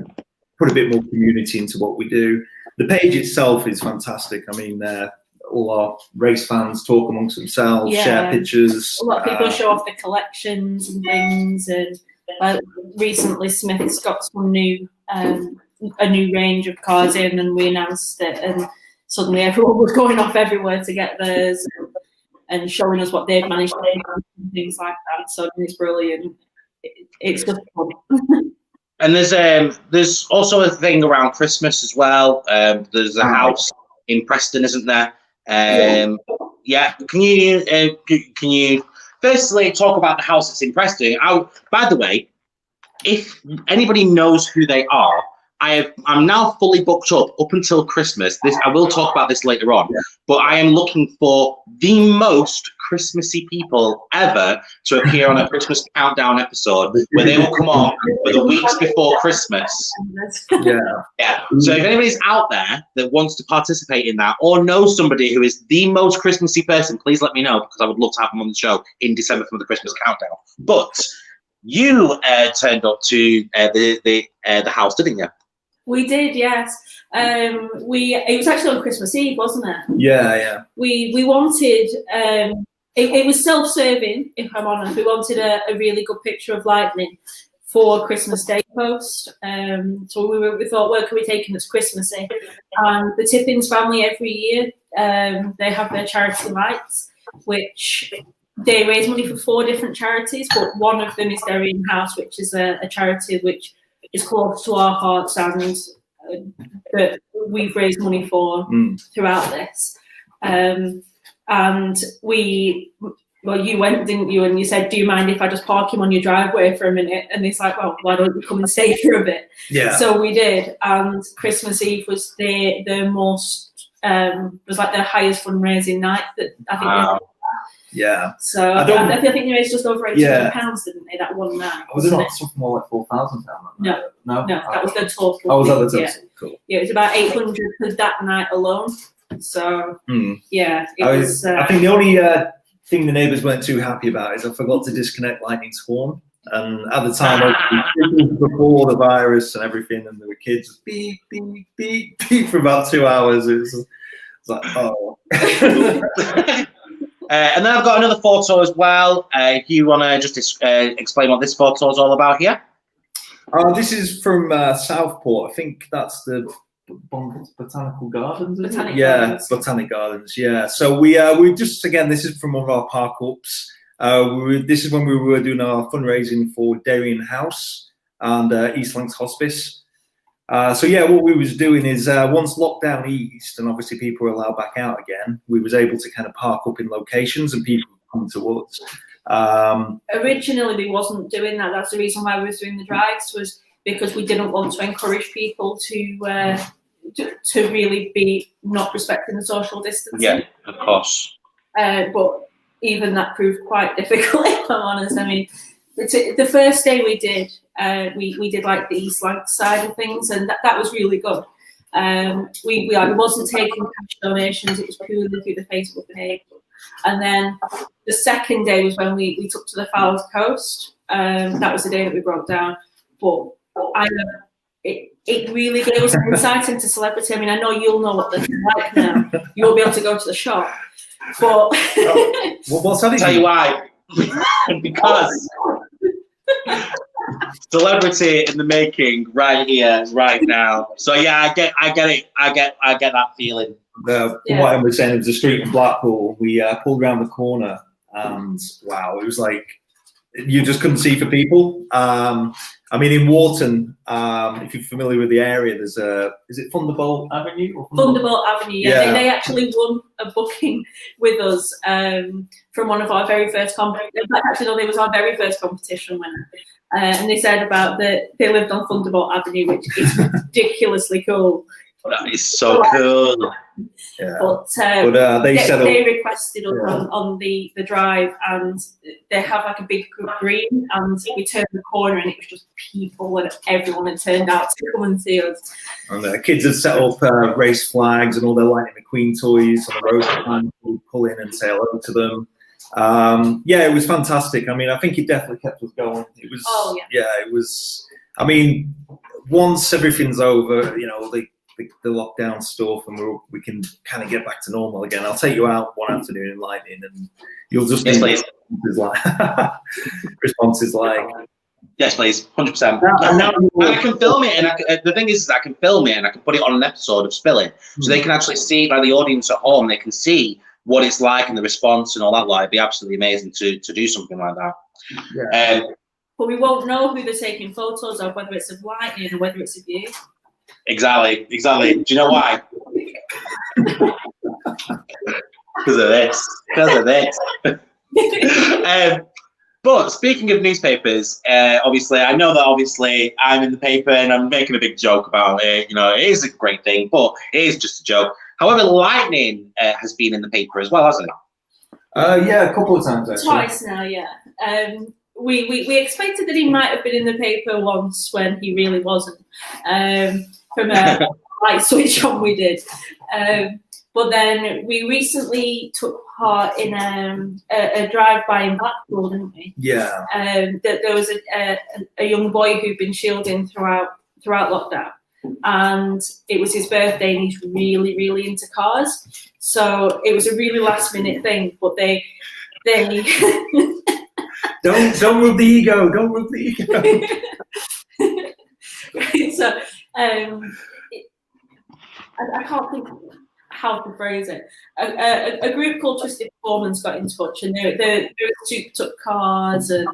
put a bit more community into what we do. The page itself is fantastic. I mean, all our race fans talk amongst themselves, share pictures. A lot of people show off the collections and things. And recently, Smith's got some a new range of cars in, and we announced it, and suddenly everyone was going off everywhere to get theirs. and showing us what they've managed to do and things like that. So it's brilliant. It's just fun. And there's also a thing around Christmas as well. There's a house in Preston, isn't there? Yeah. Can you firstly talk about the house that's in Preston? By the way, if anybody knows who they are, I'm now fully booked up until Christmas. I will talk about this later on, but I am looking for the most Christmassy people ever to appear on a Christmas countdown episode where they will come on for the weeks before Christmas. Yeah. So if anybody's out there that wants to participate in that or knows somebody who is the most Christmassy person, please let me know, because I would love to have them on the show in December for the Christmas countdown. But you turned up to the house, didn't you? We did, yes. It was actually on Christmas Eve, wasn't it? Yeah. We wanted. It was self-serving, if I'm honest. We wanted a really good picture of Lightning for Christmas Day post. So we thought, where can we take him that's Christmassy? The Tippins family every year, they have their charity lights, which they raise money for 4 different charities, but one of them is Darien House, which is a charity which is close to our hearts and that we've raised money for throughout this. And you went, didn't you? And you said, do you mind if I just park him on your driveway for a minute? And it's like, well, why don't you come and stay for a bit? Yeah. So we did. And Christmas Eve was the most, was like the highest fundraising night that I think we had. Yeah. So I think they raised just over £800, didn't they, that one night? Was it not something more like £4,000? No, that was the total. Oh, was that the total? Yeah. Cool. Yeah, it was about 800 for that night alone. So yeah, I think the only thing the neighbours weren't too happy about is I forgot to disconnect Lightning's horn. And at the time, before the virus and everything, and there were kids beep, beep, beep, beep for about 2 hours. It was like, oh. And then I've got another photo as well. If you want to just explain what this photo is all about here. This is from Southport. I think that's the Botanical Gardens. Botanic Gardens. Yeah. So we just, again, this is from one of our park ups. This is when we were doing our fundraising for Darien House and East Lancs Hospice. So yeah, what we was doing is once lockdown eased and obviously people were allowed back out again, we was able to kind of park up in locations and people come to us. Originally, we wasn't doing that. That's the reason why we was doing the drives, was because we didn't want to encourage people to really be not respecting the social distancing. Yeah, of course. But even that proved quite difficult, if I'm honest. I mean, the first day we did, we did like the East Lancs side of things, and that was really good. We wasn't taking cash donations; it was purely through the Facebook page. And then the second day was when we took to the Fowles Coast. That was the day that we broke down. But it really gave us an insight into celebrity. I mean, I know you'll know what they're like now. You won't be able to go to the shop, but what's that? Tell you why? Because celebrity in the making, right here, right now. So yeah, I get it. I get that feeling. From what Emma was saying, it was a street in Blackpool. We pulled around the corner, and wow, it was like you just couldn't see for people. I mean, in Wharton, if you're familiar with the area, there's is it Thunderbolt Avenue? Thunderbolt Avenue, yeah. They actually won a booking with us from one of our very first competitions. Actually, no, it was our very first competition winner. And they said about they lived on Thunderbolt Avenue, which is ridiculously cool. That is so cool. Yeah. But they requested us on the drive, and they have like a big green, and we turned the corner and it was just people, and everyone had turned out to come and see us. And the kids had set up race flags and all their Lightning McQueen toys on the road, and we'd pull in and say hello to them. It was fantastic. I mean, I think it definitely kept us going. It was, it was. I mean, once everything's over, you know, the lockdown stuff, and we can kind of get back to normal again. I'll take you out one afternoon in Lightning, and you'll just responses like, yes, please, 100%. I can film it, and the thing is, I can film it and I can put it on an episode of Spilling, so they can actually see, by the audience at home, they can see what it's like and the response and all that. Like, it'd be absolutely amazing to do something like that. Yeah. But we won't know who they're taking photos of, whether it's of Lightning or whether it's of you. Exactly. Do you know why? Because of this. But speaking of newspapers, obviously, I know that obviously I'm in the paper and I'm making a big joke about it. You know, it is a great thing, but it is just a joke. However, Lightning has been in the paper as well, hasn't it? Yeah, a couple of times actually. Twice now, yeah. We expected that he might have been in the paper once when he really wasn't. From a light switch on we did. But then we recently took part in a drive-by in Blackpool, didn't we? Yeah. There was a young boy who'd been shielding throughout lockdown, and it was his birthday, and he's really, really into cars. So it was a really last-minute thing, but they don't rub the ego. Don't rub the ego. Right, so I can't think how to phrase it. A group called Twisted Performance got in touch, and they're souped up cars and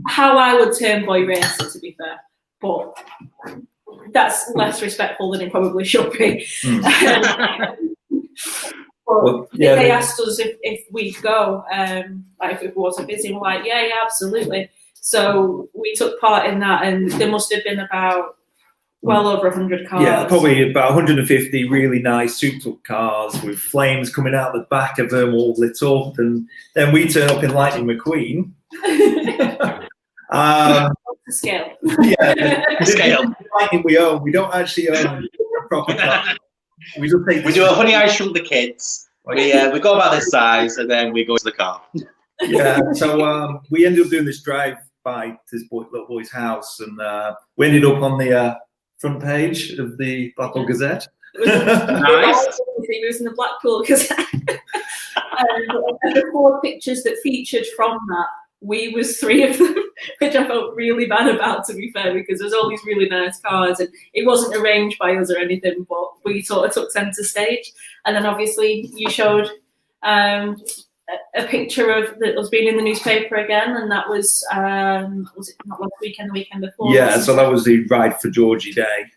how I would term boy racer, to be fair, but that's less respectful than it probably should be. Well, yeah, they asked us if we'd go, like if it wasn't busy. We're like, yeah, absolutely. So we took part in that, and there must have been about well over 100 cars. Yeah, probably about 150 really nice souped up cars with flames coming out the back of them, all lit up, and then we turn up in Lightning McQueen. Scale. Yeah, scale. Lightning we own. We don't actually own a proper car. We do a Honey, I Shrunk the Kids. We go about this size, and then we go to the car. Yeah, so we ended up doing this drive by to this little boy's house, and we ended up on the front page of the Blackpool Gazette. Nice. He was in the Blackpool Gazette. And the 4 pictures that featured from that, we was 3 of them, which I felt really bad about, to be fair, because there's all these really nice cars, and it wasn't arranged by us or anything, but we sort of took centre stage. And then obviously you showed a picture of that was being in the newspaper again, and that was it not last weekend, the weekend before? Yeah, so that was the Ride for Georgie Day,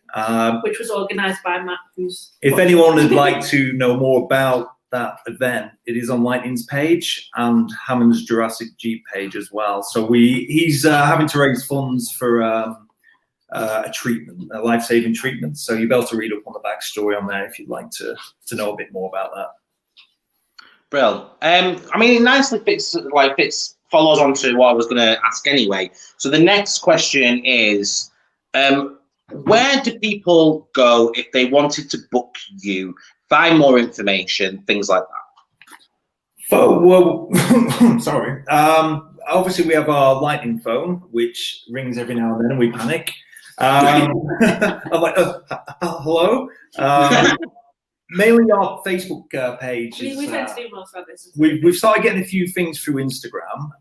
which was organised by Matt. If anyone would like to know more about that event, it is on Lightning's page and Hammond's Jurassic Jeep page as well. So he's having to raise funds for a treatment, a life-saving treatment. So you'll be able to read up on the backstory on there if you'd like to know a bit more about that. Brilliant. I mean, it nicely follows on to what I was going to ask anyway. So the next question is, where do people go if they wanted to book you, find more information, things like that? Well, sorry. Obviously, we have our Lightning phone, which rings every now and then, and we panic. I'm like, hello? Mainly our Facebook page. We tend to do most of this. We've started getting a few things through Instagram.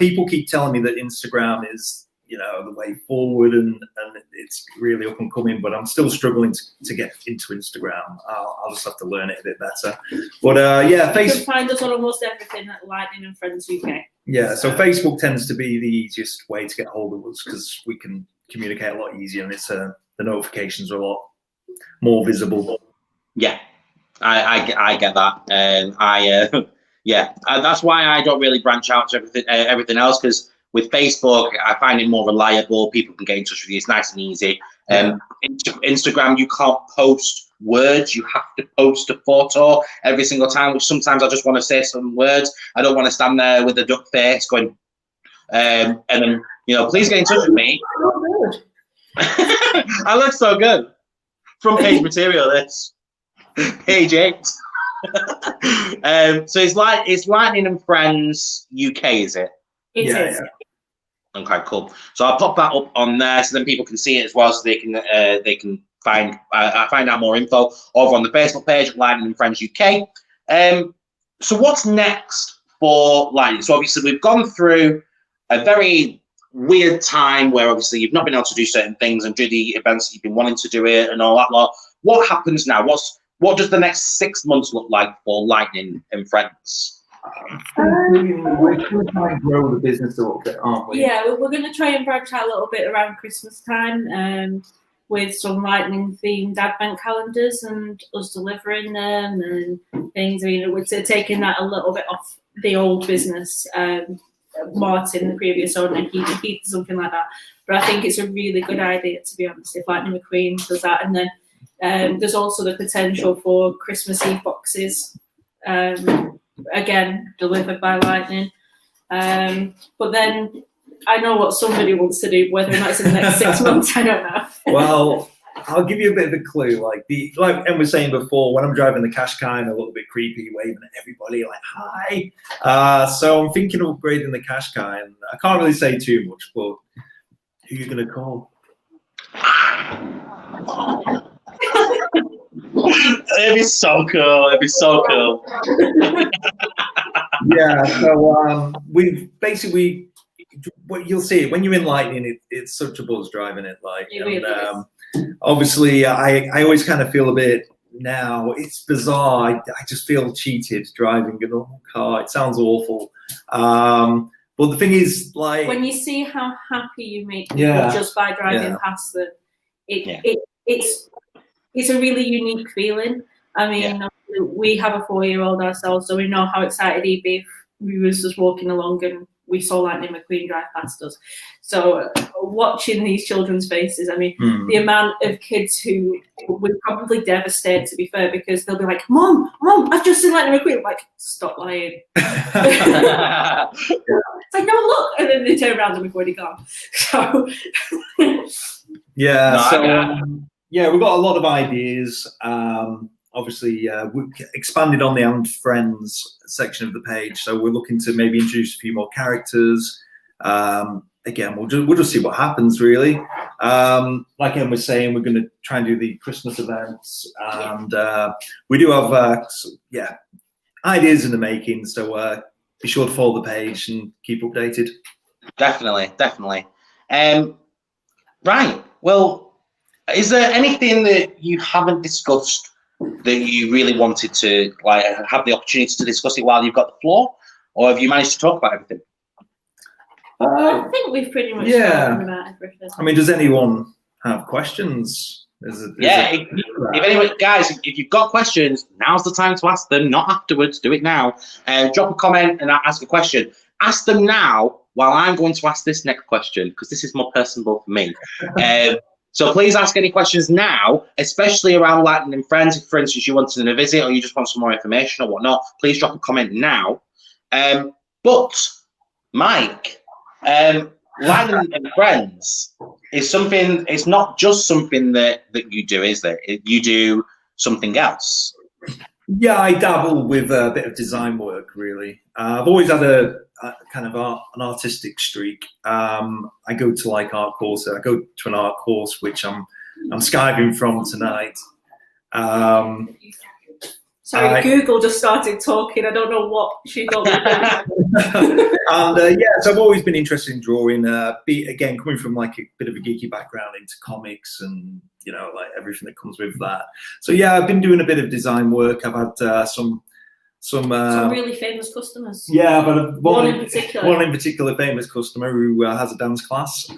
People keep telling me that Instagram is, the way forward, and it's really up and coming, but I'm still struggling to get into Instagram. I'll just have to learn it a bit better. But yeah, Facebook. You can find us on almost everything at Lightning and Friends UK. Yeah, so Facebook tends to be the easiest way to get hold of us because we can communicate a lot easier, and it's the notifications are a lot more visible. Yeah, I get that, and that's why I don't really branch out to everything else, because with Facebook, I find it more reliable. People can get in touch with you. It's nice and easy. Instagram, you can't post words. You have to post a photo every single time, which sometimes I just want to say some words. I don't want to stand there with a duck face going, and then, please get in touch with me. I look so good. Front page material, this. Page 8. So it's Lightning and Friends UK, is it? It is. Yeah. Okay, cool. So I'll pop that up on there so then people can see it as well, so they can find out more info over on the Facebook page, Lightning and Friends UK. So what's next for Lightning? So obviously we've gone through a very weird time where obviously you've not been able to do certain things and do the events that you've been wanting to do it and all that lot. What happens now? what does the next 6 months look like for Lightning and Friends? We're going to try and grow the business a little bit, aren't we? Yeah, we're going to try and branch out a little bit around Christmas time, with some Lightning themed advent calendars and us delivering them and things. I mean, we're taking that a little bit off the old business. Martin, the previous owner, he did something like that. But I think it's a really good idea, to be honest, if Lightning McQueen does that. And then there's also the potential for Christmas Eve boxes, again, delivered by Lightning. But then I know what somebody wants to do, whether or not it's in the next 6 months, I don't know. Well, I'll give you a bit of a clue. Like Em was saying before, when I'm driving the Qashqai, I'm a little bit creepy, waving at everybody like hi. So I'm thinking of upgrading the Qashqai, and I can't really say too much. But who are you gonna call? It'd be so cool. It'd be so cool. Yeah. So we've basically. What you'll see when you're in Lightning, it's such a buzz driving it. Like, obviously, I always kind of feel a bit now. It's bizarre. I just feel cheated driving a normal car. It sounds awful. But the thing is, like, when you see how happy you make people just by driving past them, it's a really unique feeling. I mean, we have a 4-year-old ourselves, so we know how excited he'd be if we was just walking along and we saw Lightning McQueen drive past us. So watching these children's faces, I mean, the amount of kids who would probably devastate, to be fair, because they'll be like, Mom, I've just seen Lightning McQueen. I'm like, stop lying. It's like, no, look. And then they turn around and we've already gone. So we've got a lot of ideas. Obviously, we've expanded on the And Friends section of the page, so we're looking to maybe introduce a few more characters. Again, we'll just see what happens, really. Like Em was saying, we're going to try and do the Christmas events, and we do have ideas in the making. So be sure to follow the page and keep updated. Definitely. Right. Well, is there anything that you haven't discussed that you really wanted to have the opportunity to discuss it while you've got the floor, or have you managed to talk about everything? I think we've pretty much spoken about everything. I mean, does anyone have questions? If anyone, guys, if you've got questions, now's the time to ask them, not afterwards. Do it now. Drop a comment and ask a question. Ask them now while I'm going to ask this next question, because this is more personal for me. So please ask any questions now, especially around Lightning and Friends. If, for instance, you wanted a visit or you just want some more information or whatnot, please drop a comment now. But Myke, Lightning and Friends is something. It's not just something that you do, is there? You do something else. Yeah, I dabble with a bit of design work, really. I've always had a kind of an artistic streak. I go to art courses. I go to an art course, which I'm Skyping from tonight. Sorry, Google just started talking. I don't know what she got. And so I've always been interested in drawing. Again, coming from a bit of a geeky background into comics and everything that comes with that. So yeah, I've been doing a bit of design work. I've had some really famous customers. Yeah, but one in particular famous customer who has a dance class,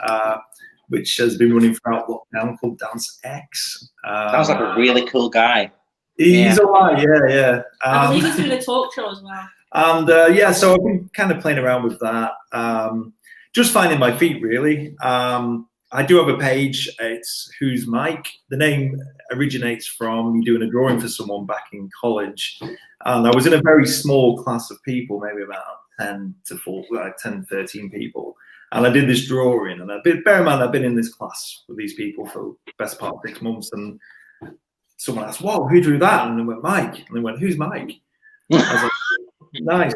which has been running throughout lockdown, called Dance X. Sounds like a really cool guy. He's alright, yeah. I believe he's doing a talk show as well. And so I've been kind of playing around with that, just finding my feet, really. I do have a page. It's Who's Myke. The name originates from me doing a drawing for someone back in college. And I was in a very small class of people, maybe about 10 to 13 people. And I did this drawing. And bear in mind, I've been in this class with these people for the best part of 6 months. And someone asked, "Whoa, who drew that?" And they went, "Myke." And they went, "Who's Myke?" I was like, nice.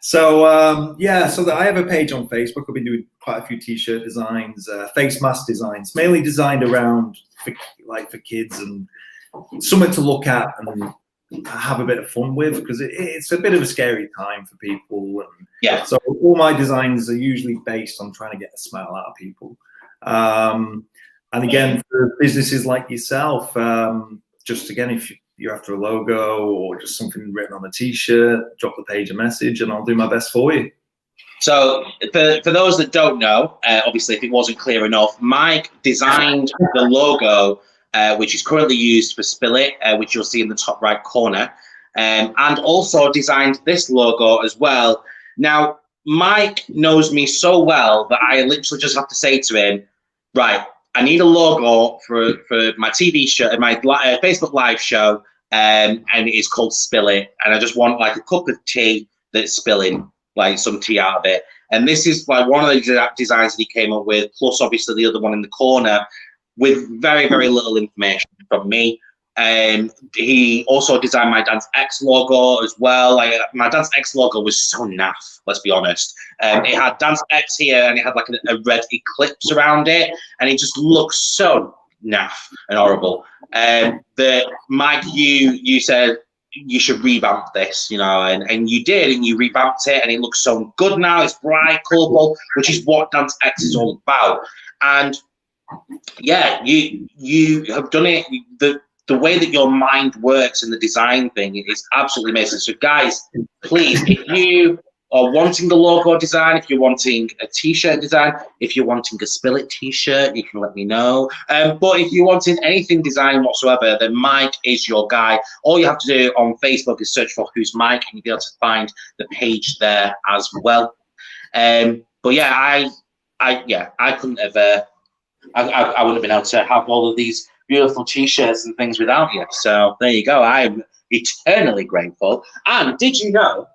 So I have a page on Facebook. I've been doing quite a few t-shirt designs, face mask designs, mainly designed around for kids and something to look at and have a bit of fun with, because it's a bit of a scary time for people. And so all my designs are usually based on trying to get a smile out of people. And again, for businesses like yourself, just again, if you're after a logo or just something written on a t-shirt, drop the page a message and I'll do my best for you. So for those that don't know, obviously if it wasn't clear enough, Myke designed the logo, which is currently used for Spill It, which you'll see in the top right corner, and also designed this logo as well. Now, Myke knows me so well that I literally just have to say to him, right, I need a logo for my TV show, my Facebook Live show, and it is called Spill It, and I just want like a cup of tea that's spilling, like some tea out of it. And this is like one of the designs that he came up with, plus obviously the other one in the corner, with very, very little information from me. He also designed my Dance X logo as well. Like my Dance X logo was so naff, let's be honest. It had Dance X here and it had like a red eclipse around it, and it just looked so naff and horrible. Myke, you said you should revamp this, you know, and you did, and you revamped it, and it looks so good now. It's bright, colourful, which is what Dance X is all about. And yeah, you have done it. The way that your mind works and the design thing is absolutely amazing. So guys, please, if you are wanting the logo design, if you're wanting a t-shirt design, if you're wanting a Spill It t-shirt, you can let me know. But if you're wanting anything design whatsoever, then Myke is your guy. All you have to do on Facebook is search for Who's Myke, and you'll be able to find the page there as well. But yeah, I couldn't have, I wouldn't have been able to have all of these beautiful t-shirts and things without you. So there you go. I'm eternally grateful. And did you know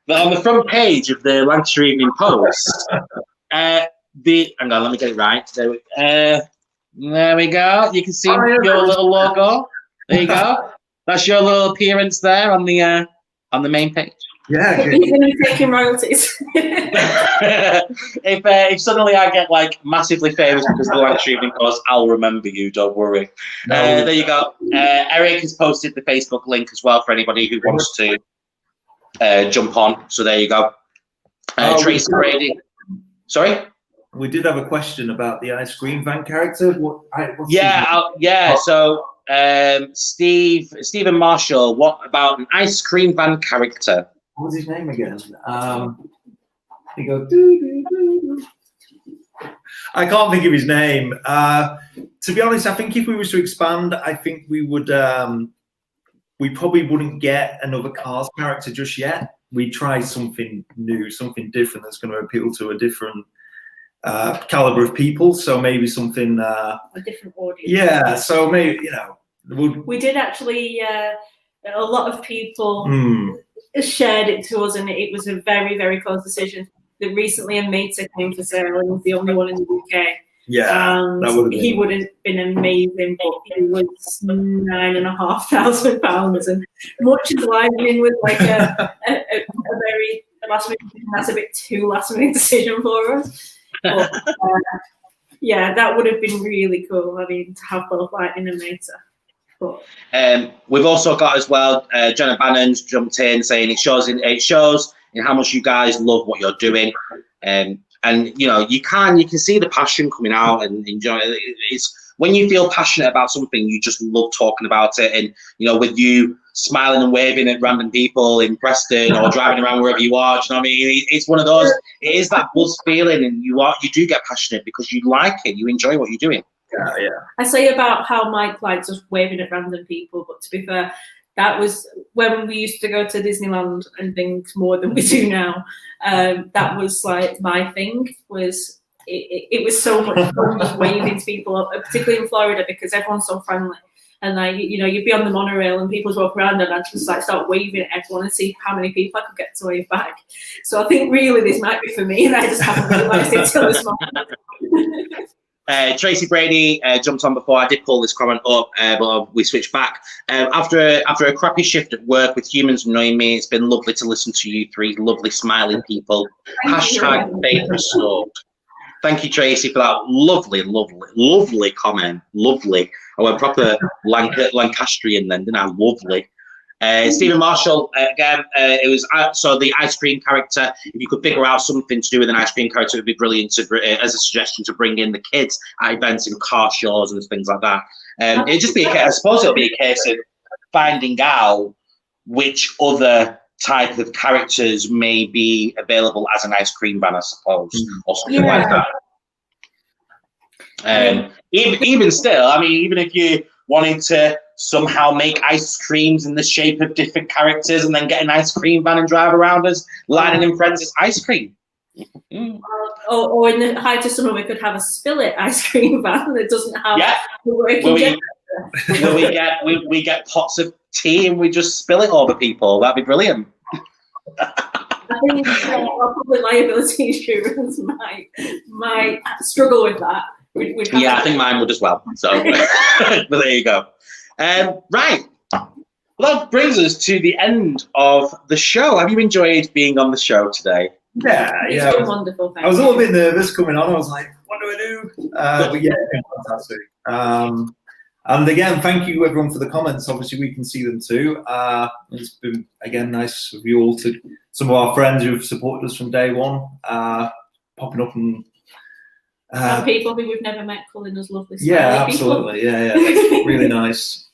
that on the front page of the Lancashire Evening Post, hang on, let me get it right. There we go. You can see your little logo. There you go. That's your little appearance there on the main page. Yeah, you're going to be taking royalties. If suddenly I get like massively famous because of the Lancashire Evening Post, I'll remember you. Don't worry. There you go. Eric has posted the Facebook link as well for anybody who wants to jump on. So there you go. Tracy Brady. Sorry. We did have a question about the ice cream van character. So Stephen Marshall. What about an ice cream van character? What was his name again? He goes, doo, doo, doo. I can't think of his name. To be honest, I think if we were to expand, I think we would. We probably wouldn't get another Cars character just yet. We'd try something new, something different that's going to appeal to a different caliber of people. So maybe something a different audience. Yeah. So maybe we did actually. A lot of people shared it to us, and it was a very, very close decision. That recently a Meta came for sale, and was the only one in the UK. Yeah, he would have been amazing, but he was £9,500, and much as livening with like a very last minute decision, that's a bit too last minute decision for us. But, yeah, that would have been really cool. I mean, to have both Lightning and Meta. But we've also got as well Jenna Bannon's jumped in saying it shows in how much you guys love what you're doing, and you know you can see the passion coming out and enjoy it. It's when you feel passionate about something, you just love talking about it. And you know, with you smiling and waving at random people in Preston or driving around wherever you are, do you know what I mean? It's one of those. It is that buzz feeling, and you do get passionate because you like it, you enjoy what you're doing. Yeah. I say about how Myke likes us waving at random people, but to be fair, that was when we used to go to Disneyland and things more than we do now. That was like my thing. It was so much fun just waving to people, particularly in Florida, because everyone's so friendly. And like, you know, you'd be on the monorail and people walk around and I'd just like start waving at everyone and see how many people I could get to wave back. So I think really this might be for me, and I just haven't realised it till this moment. Tracy Brady jumped on before. I did pull this comment up, but we switched back. After a crappy shift at work with humans annoying me, it's been lovely to listen to you three lovely smiling people. Hashtag faith restored. Thank you, Tracy, for that lovely comment. Lovely. I went proper Lancastrian then, didn't I? Lovely. Stephen Marshall, again, it was so the ice cream character. If you could figure out something to do with an ice cream character, it would be brilliant as a suggestion to bring in the kids at events and car shows and things like that. It'd just be I suppose it'll be a case of finding out which other type of characters may be available as an ice cream van, I suppose, or something like that. Even still, I mean, even if you wanted to somehow make ice creams in the shape of different characters and then get an ice cream van and drive around as Lightning and Friends' ice cream. Or in the height of summer, we could have a Spillet ice cream van that doesn't have the working we get pots of tea and we just spill it over people. That'd be brilliant. I think our public liability insurance might struggle with that. I think mine would as well. So, but there you go. Right. Well, that brings us to the end of the show. Have you enjoyed being on the show today? Yeah. It's been wonderful. I was a little bit nervous coming on. I was like, what do I do? But yeah, it's been fantastic. And again, thank you everyone for the comments. Obviously, we can see them too. It's been, again, nice of you all to some of our friends who've supported us from day one, popping up and people who we've never met calling us lovely. Yeah, absolutely. Yeah. Really nice.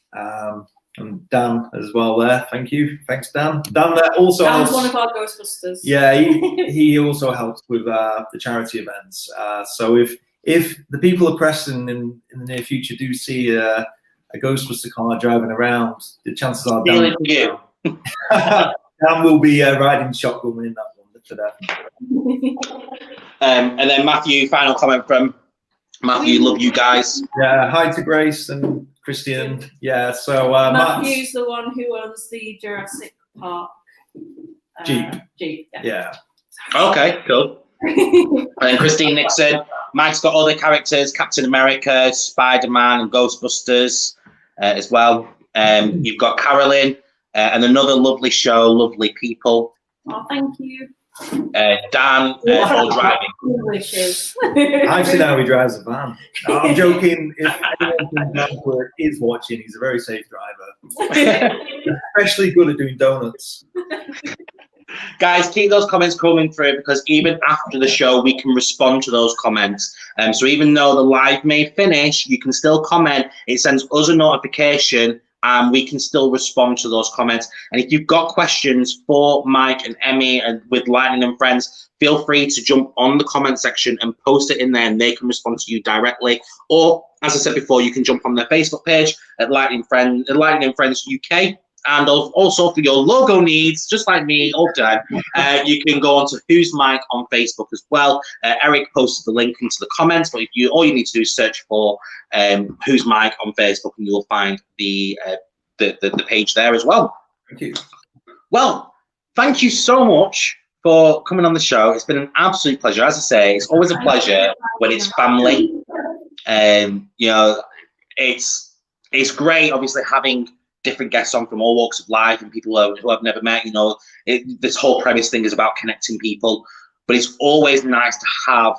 And Dan as well there. Thank you. Thanks, Dan. Dan also Dan's helps. One of our Ghostbusters. Yeah, he also helps with the charity events. So if the people of Preston in the near future do see a Ghostbuster car driving around, the chances are Dan will be riding shotgun in that one for that. And then Matthew, final comment from Matthew. Love you guys. Yeah, hi to Grace and Christian. Yeah, so Matthew's the one who owns the Jurassic Park Jeep. Yeah. Okay, cool. And then Christine Nixon. Mike's got other characters: Captain America, Spider-Man, and Ghostbusters as well. You've got Carolyn and another lovely show, lovely people. Oh, thank you. Dan, all driving. I've seen how he drives a van. No, I'm joking. If anyone from Antwerp is watching, he's a very safe driver. Especially good at doing donuts. Guys, keep those comments coming through because even after the show, we can respond to those comments. So even though the live may finish, you can still comment. It sends us a notification and we can still respond to those comments. And if you've got questions for Myke and Emmy and with Lightning and Friends, feel free to jump on the comment section and post it in there and they can respond to you directly. Or, as I said before, you can jump on their Facebook page at Lightning and Friends UK. And also for your logo needs, just like me all the time, you can go on to Who's Myke on Facebook as well. Eric posted the link into the comments, but all you need to do is search for Who's Myke on Facebook, and you'll find the page there as well. Thank you. Well, thank you so much for coming on the show. It's been an absolute pleasure. As I say, it's always a pleasure when it's family. You know, it's great, obviously, having different guests on from all walks of life and people who I've never met. You know, this whole premise thing is about connecting people, but it's always nice to have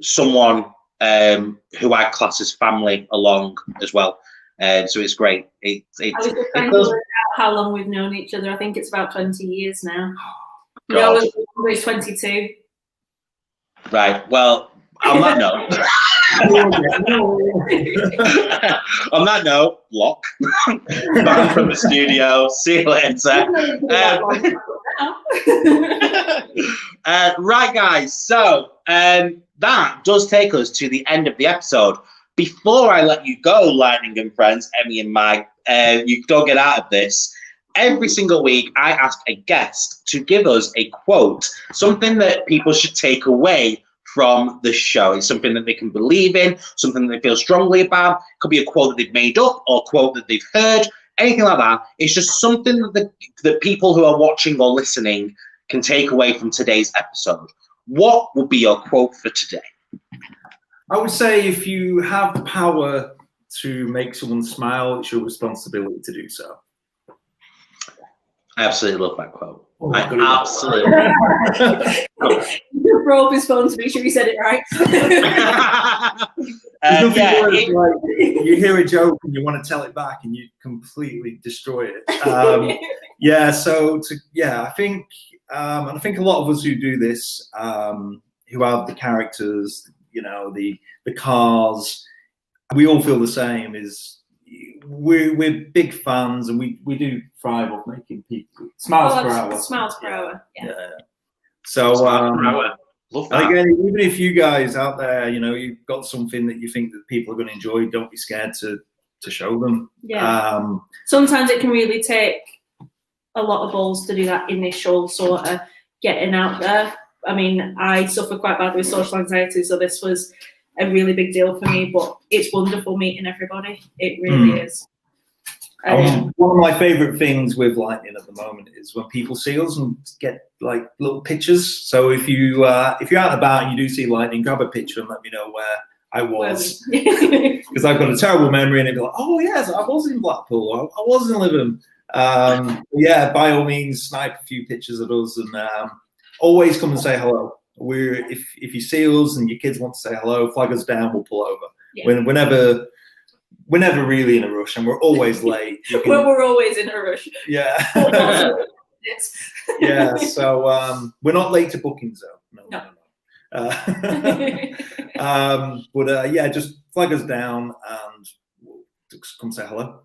someone who I class as family along as well. So it's great. I was just trying to work out how long we've known each other. I think it's about 20 years now. No, it's 22. Right. Well, on that note, lock. Back from the studio. See you later. Right, guys. So that does take us to the end of the episode. Before I let you go, Lightning and Friends, Emmy and Myke, you don't get out of this. Every single week, I ask a guest to give us a quote, something that people should take away from the show. It's something that they can believe in, something that they feel strongly about. It could be a quote that they've made up or a quote that they've heard, anything like that. It's just something that the people who are watching or listening can take away from today's episode. What would be your quote for today? I would say if you have the power to make someone smile, it's your responsibility to do so. I absolutely love that quote. I absolutely. You broke his phone to make sure he said it right. You hear a joke and you want to tell it back and you completely destroy it. I think a lot of us who do this, who have the characters, you know, the cars, we all feel the same. Is we're big fans, and we do thrive off making people smiles per hour. Smiles per hour. Yeah. So love that. again, even if you guys out there, you know, you've got something that you think that people are going to enjoy, don't be scared to show them. Yeah. Sometimes it can really take a lot of balls to do that initial sort of getting out there. I mean, I suffer quite badly with social anxiety, so this was a really big deal for me, but it's wonderful meeting everybody. It really is. One of my favourite things with Lightning at the moment is when people see us and get like little pictures. So if you're out and about and you do see Lightning, grab a picture and let me know where I was, because I've got a terrible memory, and it'd be like, oh yes, I was in Blackpool, or I was in Lytham. Yeah, by all means, snipe a few pictures of us, and always come and say hello. If you see us and your kids want to say hello, flag us down, we'll pull over. Yeah. We're never really in a rush, and we're always late. We're always in a rush. Yeah. Yeah. So we're not late to bookings though. No. But yeah, just flag us down and we'll come say hello.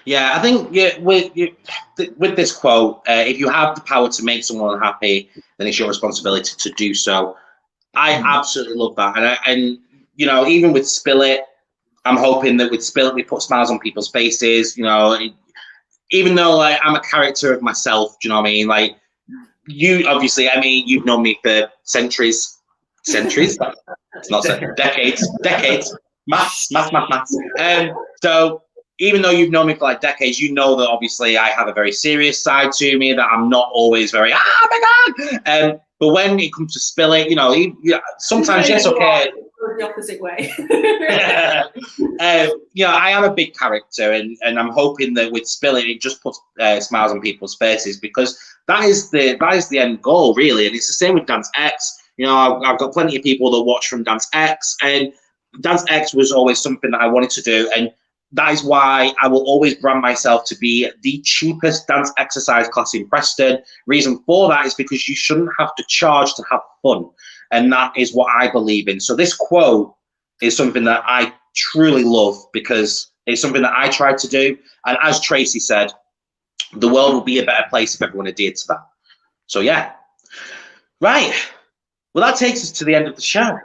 Yeah, I think with this quote, if you have the power to make someone happy, then it's your responsibility to do so. I absolutely love that, and you know, even with Spill It, I'm hoping that with Spill It we put smiles on people's faces. You know, even though like I'm a character of myself, do you know what I mean? Like you, obviously, I mean, you've known me for centuries. It's not decades. Maths. So even though you've known me for like decades, you know that obviously I have a very serious side to me, that I'm not always very, oh my God. But when it comes to Spill It, you know, sometimes, yes, okay. The opposite way. Yeah, I am a big character, and I'm hoping that with Spill It just puts smiles on people's faces, because that is the end goal, really. And it's the same with Dance X. You know, I've got plenty of people that watch from Dance X, and Dance X was always something that I wanted to do, and that is why I will always brand myself to be the cheapest dance exercise class in Preston. Reason for that is because you shouldn't have to charge to have fun. And that is what I believe in. So this quote is something that I truly love, because it's something that I tried to do. And as Tracy said, the world will be a better place if everyone adhered to that. So yeah. Right. Well, that takes us to the end of the show.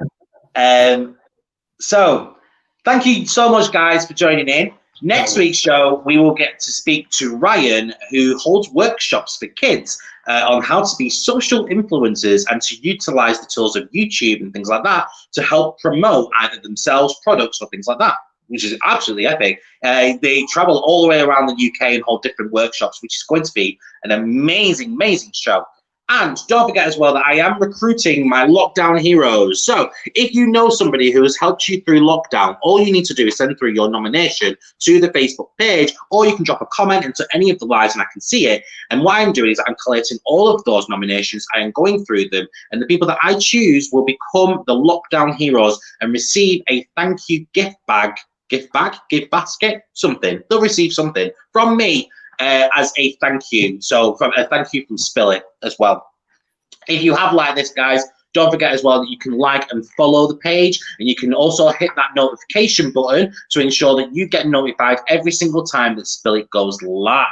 So thank you so much, guys, for joining in. Next week's show, we will get to speak to Ryan, who holds workshops for kids on how to be social influencers and to utilize the tools of YouTube and things like that to help promote either themselves, products, or things like that, which is absolutely epic. They travel all the way around the UK and hold different workshops, which is going to be an amazing, amazing show. And don't forget as well that I am recruiting my lockdown heroes. So if you know somebody who has helped you through lockdown, all you need to do is send through your nomination to the Facebook page, or you can drop a comment into any of the lives and I can see it. And what I'm doing is I'm collating all of those nominations. I am going through them, and the people that I choose will become the lockdown heroes and receive a thank you gift basket, something. They'll receive something from me as a thank you. So from a thank you from Spill It as well. If you have liked this, guys, don't forget as well that you can like and follow the page, and you can also hit that notification button to ensure that you get notified every single time that Spill It goes live.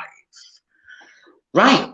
Right.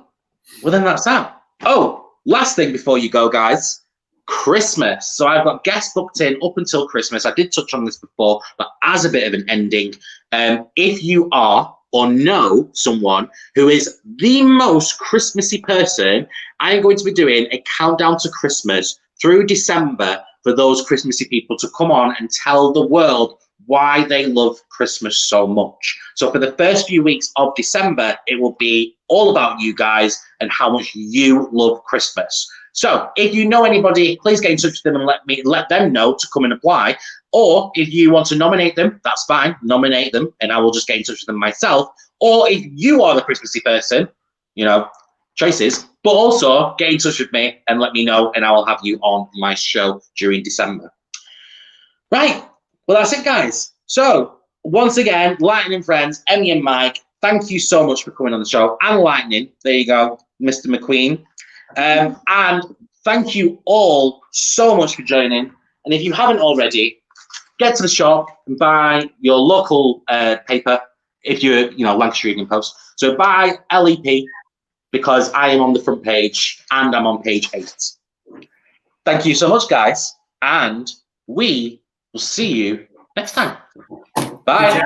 Well, then that's that. Oh, last thing before you go, guys. Christmas. So I've got guests booked in up until Christmas. I did touch on this before, but as a bit of an ending, if you are or know someone who is the most Christmassy person, I am going to be doing a countdown to Christmas through December for those Christmassy people to come on and tell the world why they love Christmas so much. So for the first few weeks of December, it will be all about you guys and how much you love Christmas. So if you know anybody, please get in touch with them and let them know to come and apply. Or if you want to nominate them, that's fine. Nominate them and I will just get in touch with them myself. Or if you are the Christmassy person, you know, choices, but also get in touch with me and let me know, and I will have you on my show during December. Right. Well, that's it, guys. So once again, Lightning friends, Emmy and Myke, thank you so much for coming on the show. And Lightning, there you go, Mr. McQueen. And thank you all so much for joining. And if you haven't already, get to the shop and buy your local paper if you're, Lancashire Evening Post. So buy LEP because I am on the front page and I'm on page 8. Thank you so much, guys, and we will see you next time. Bye.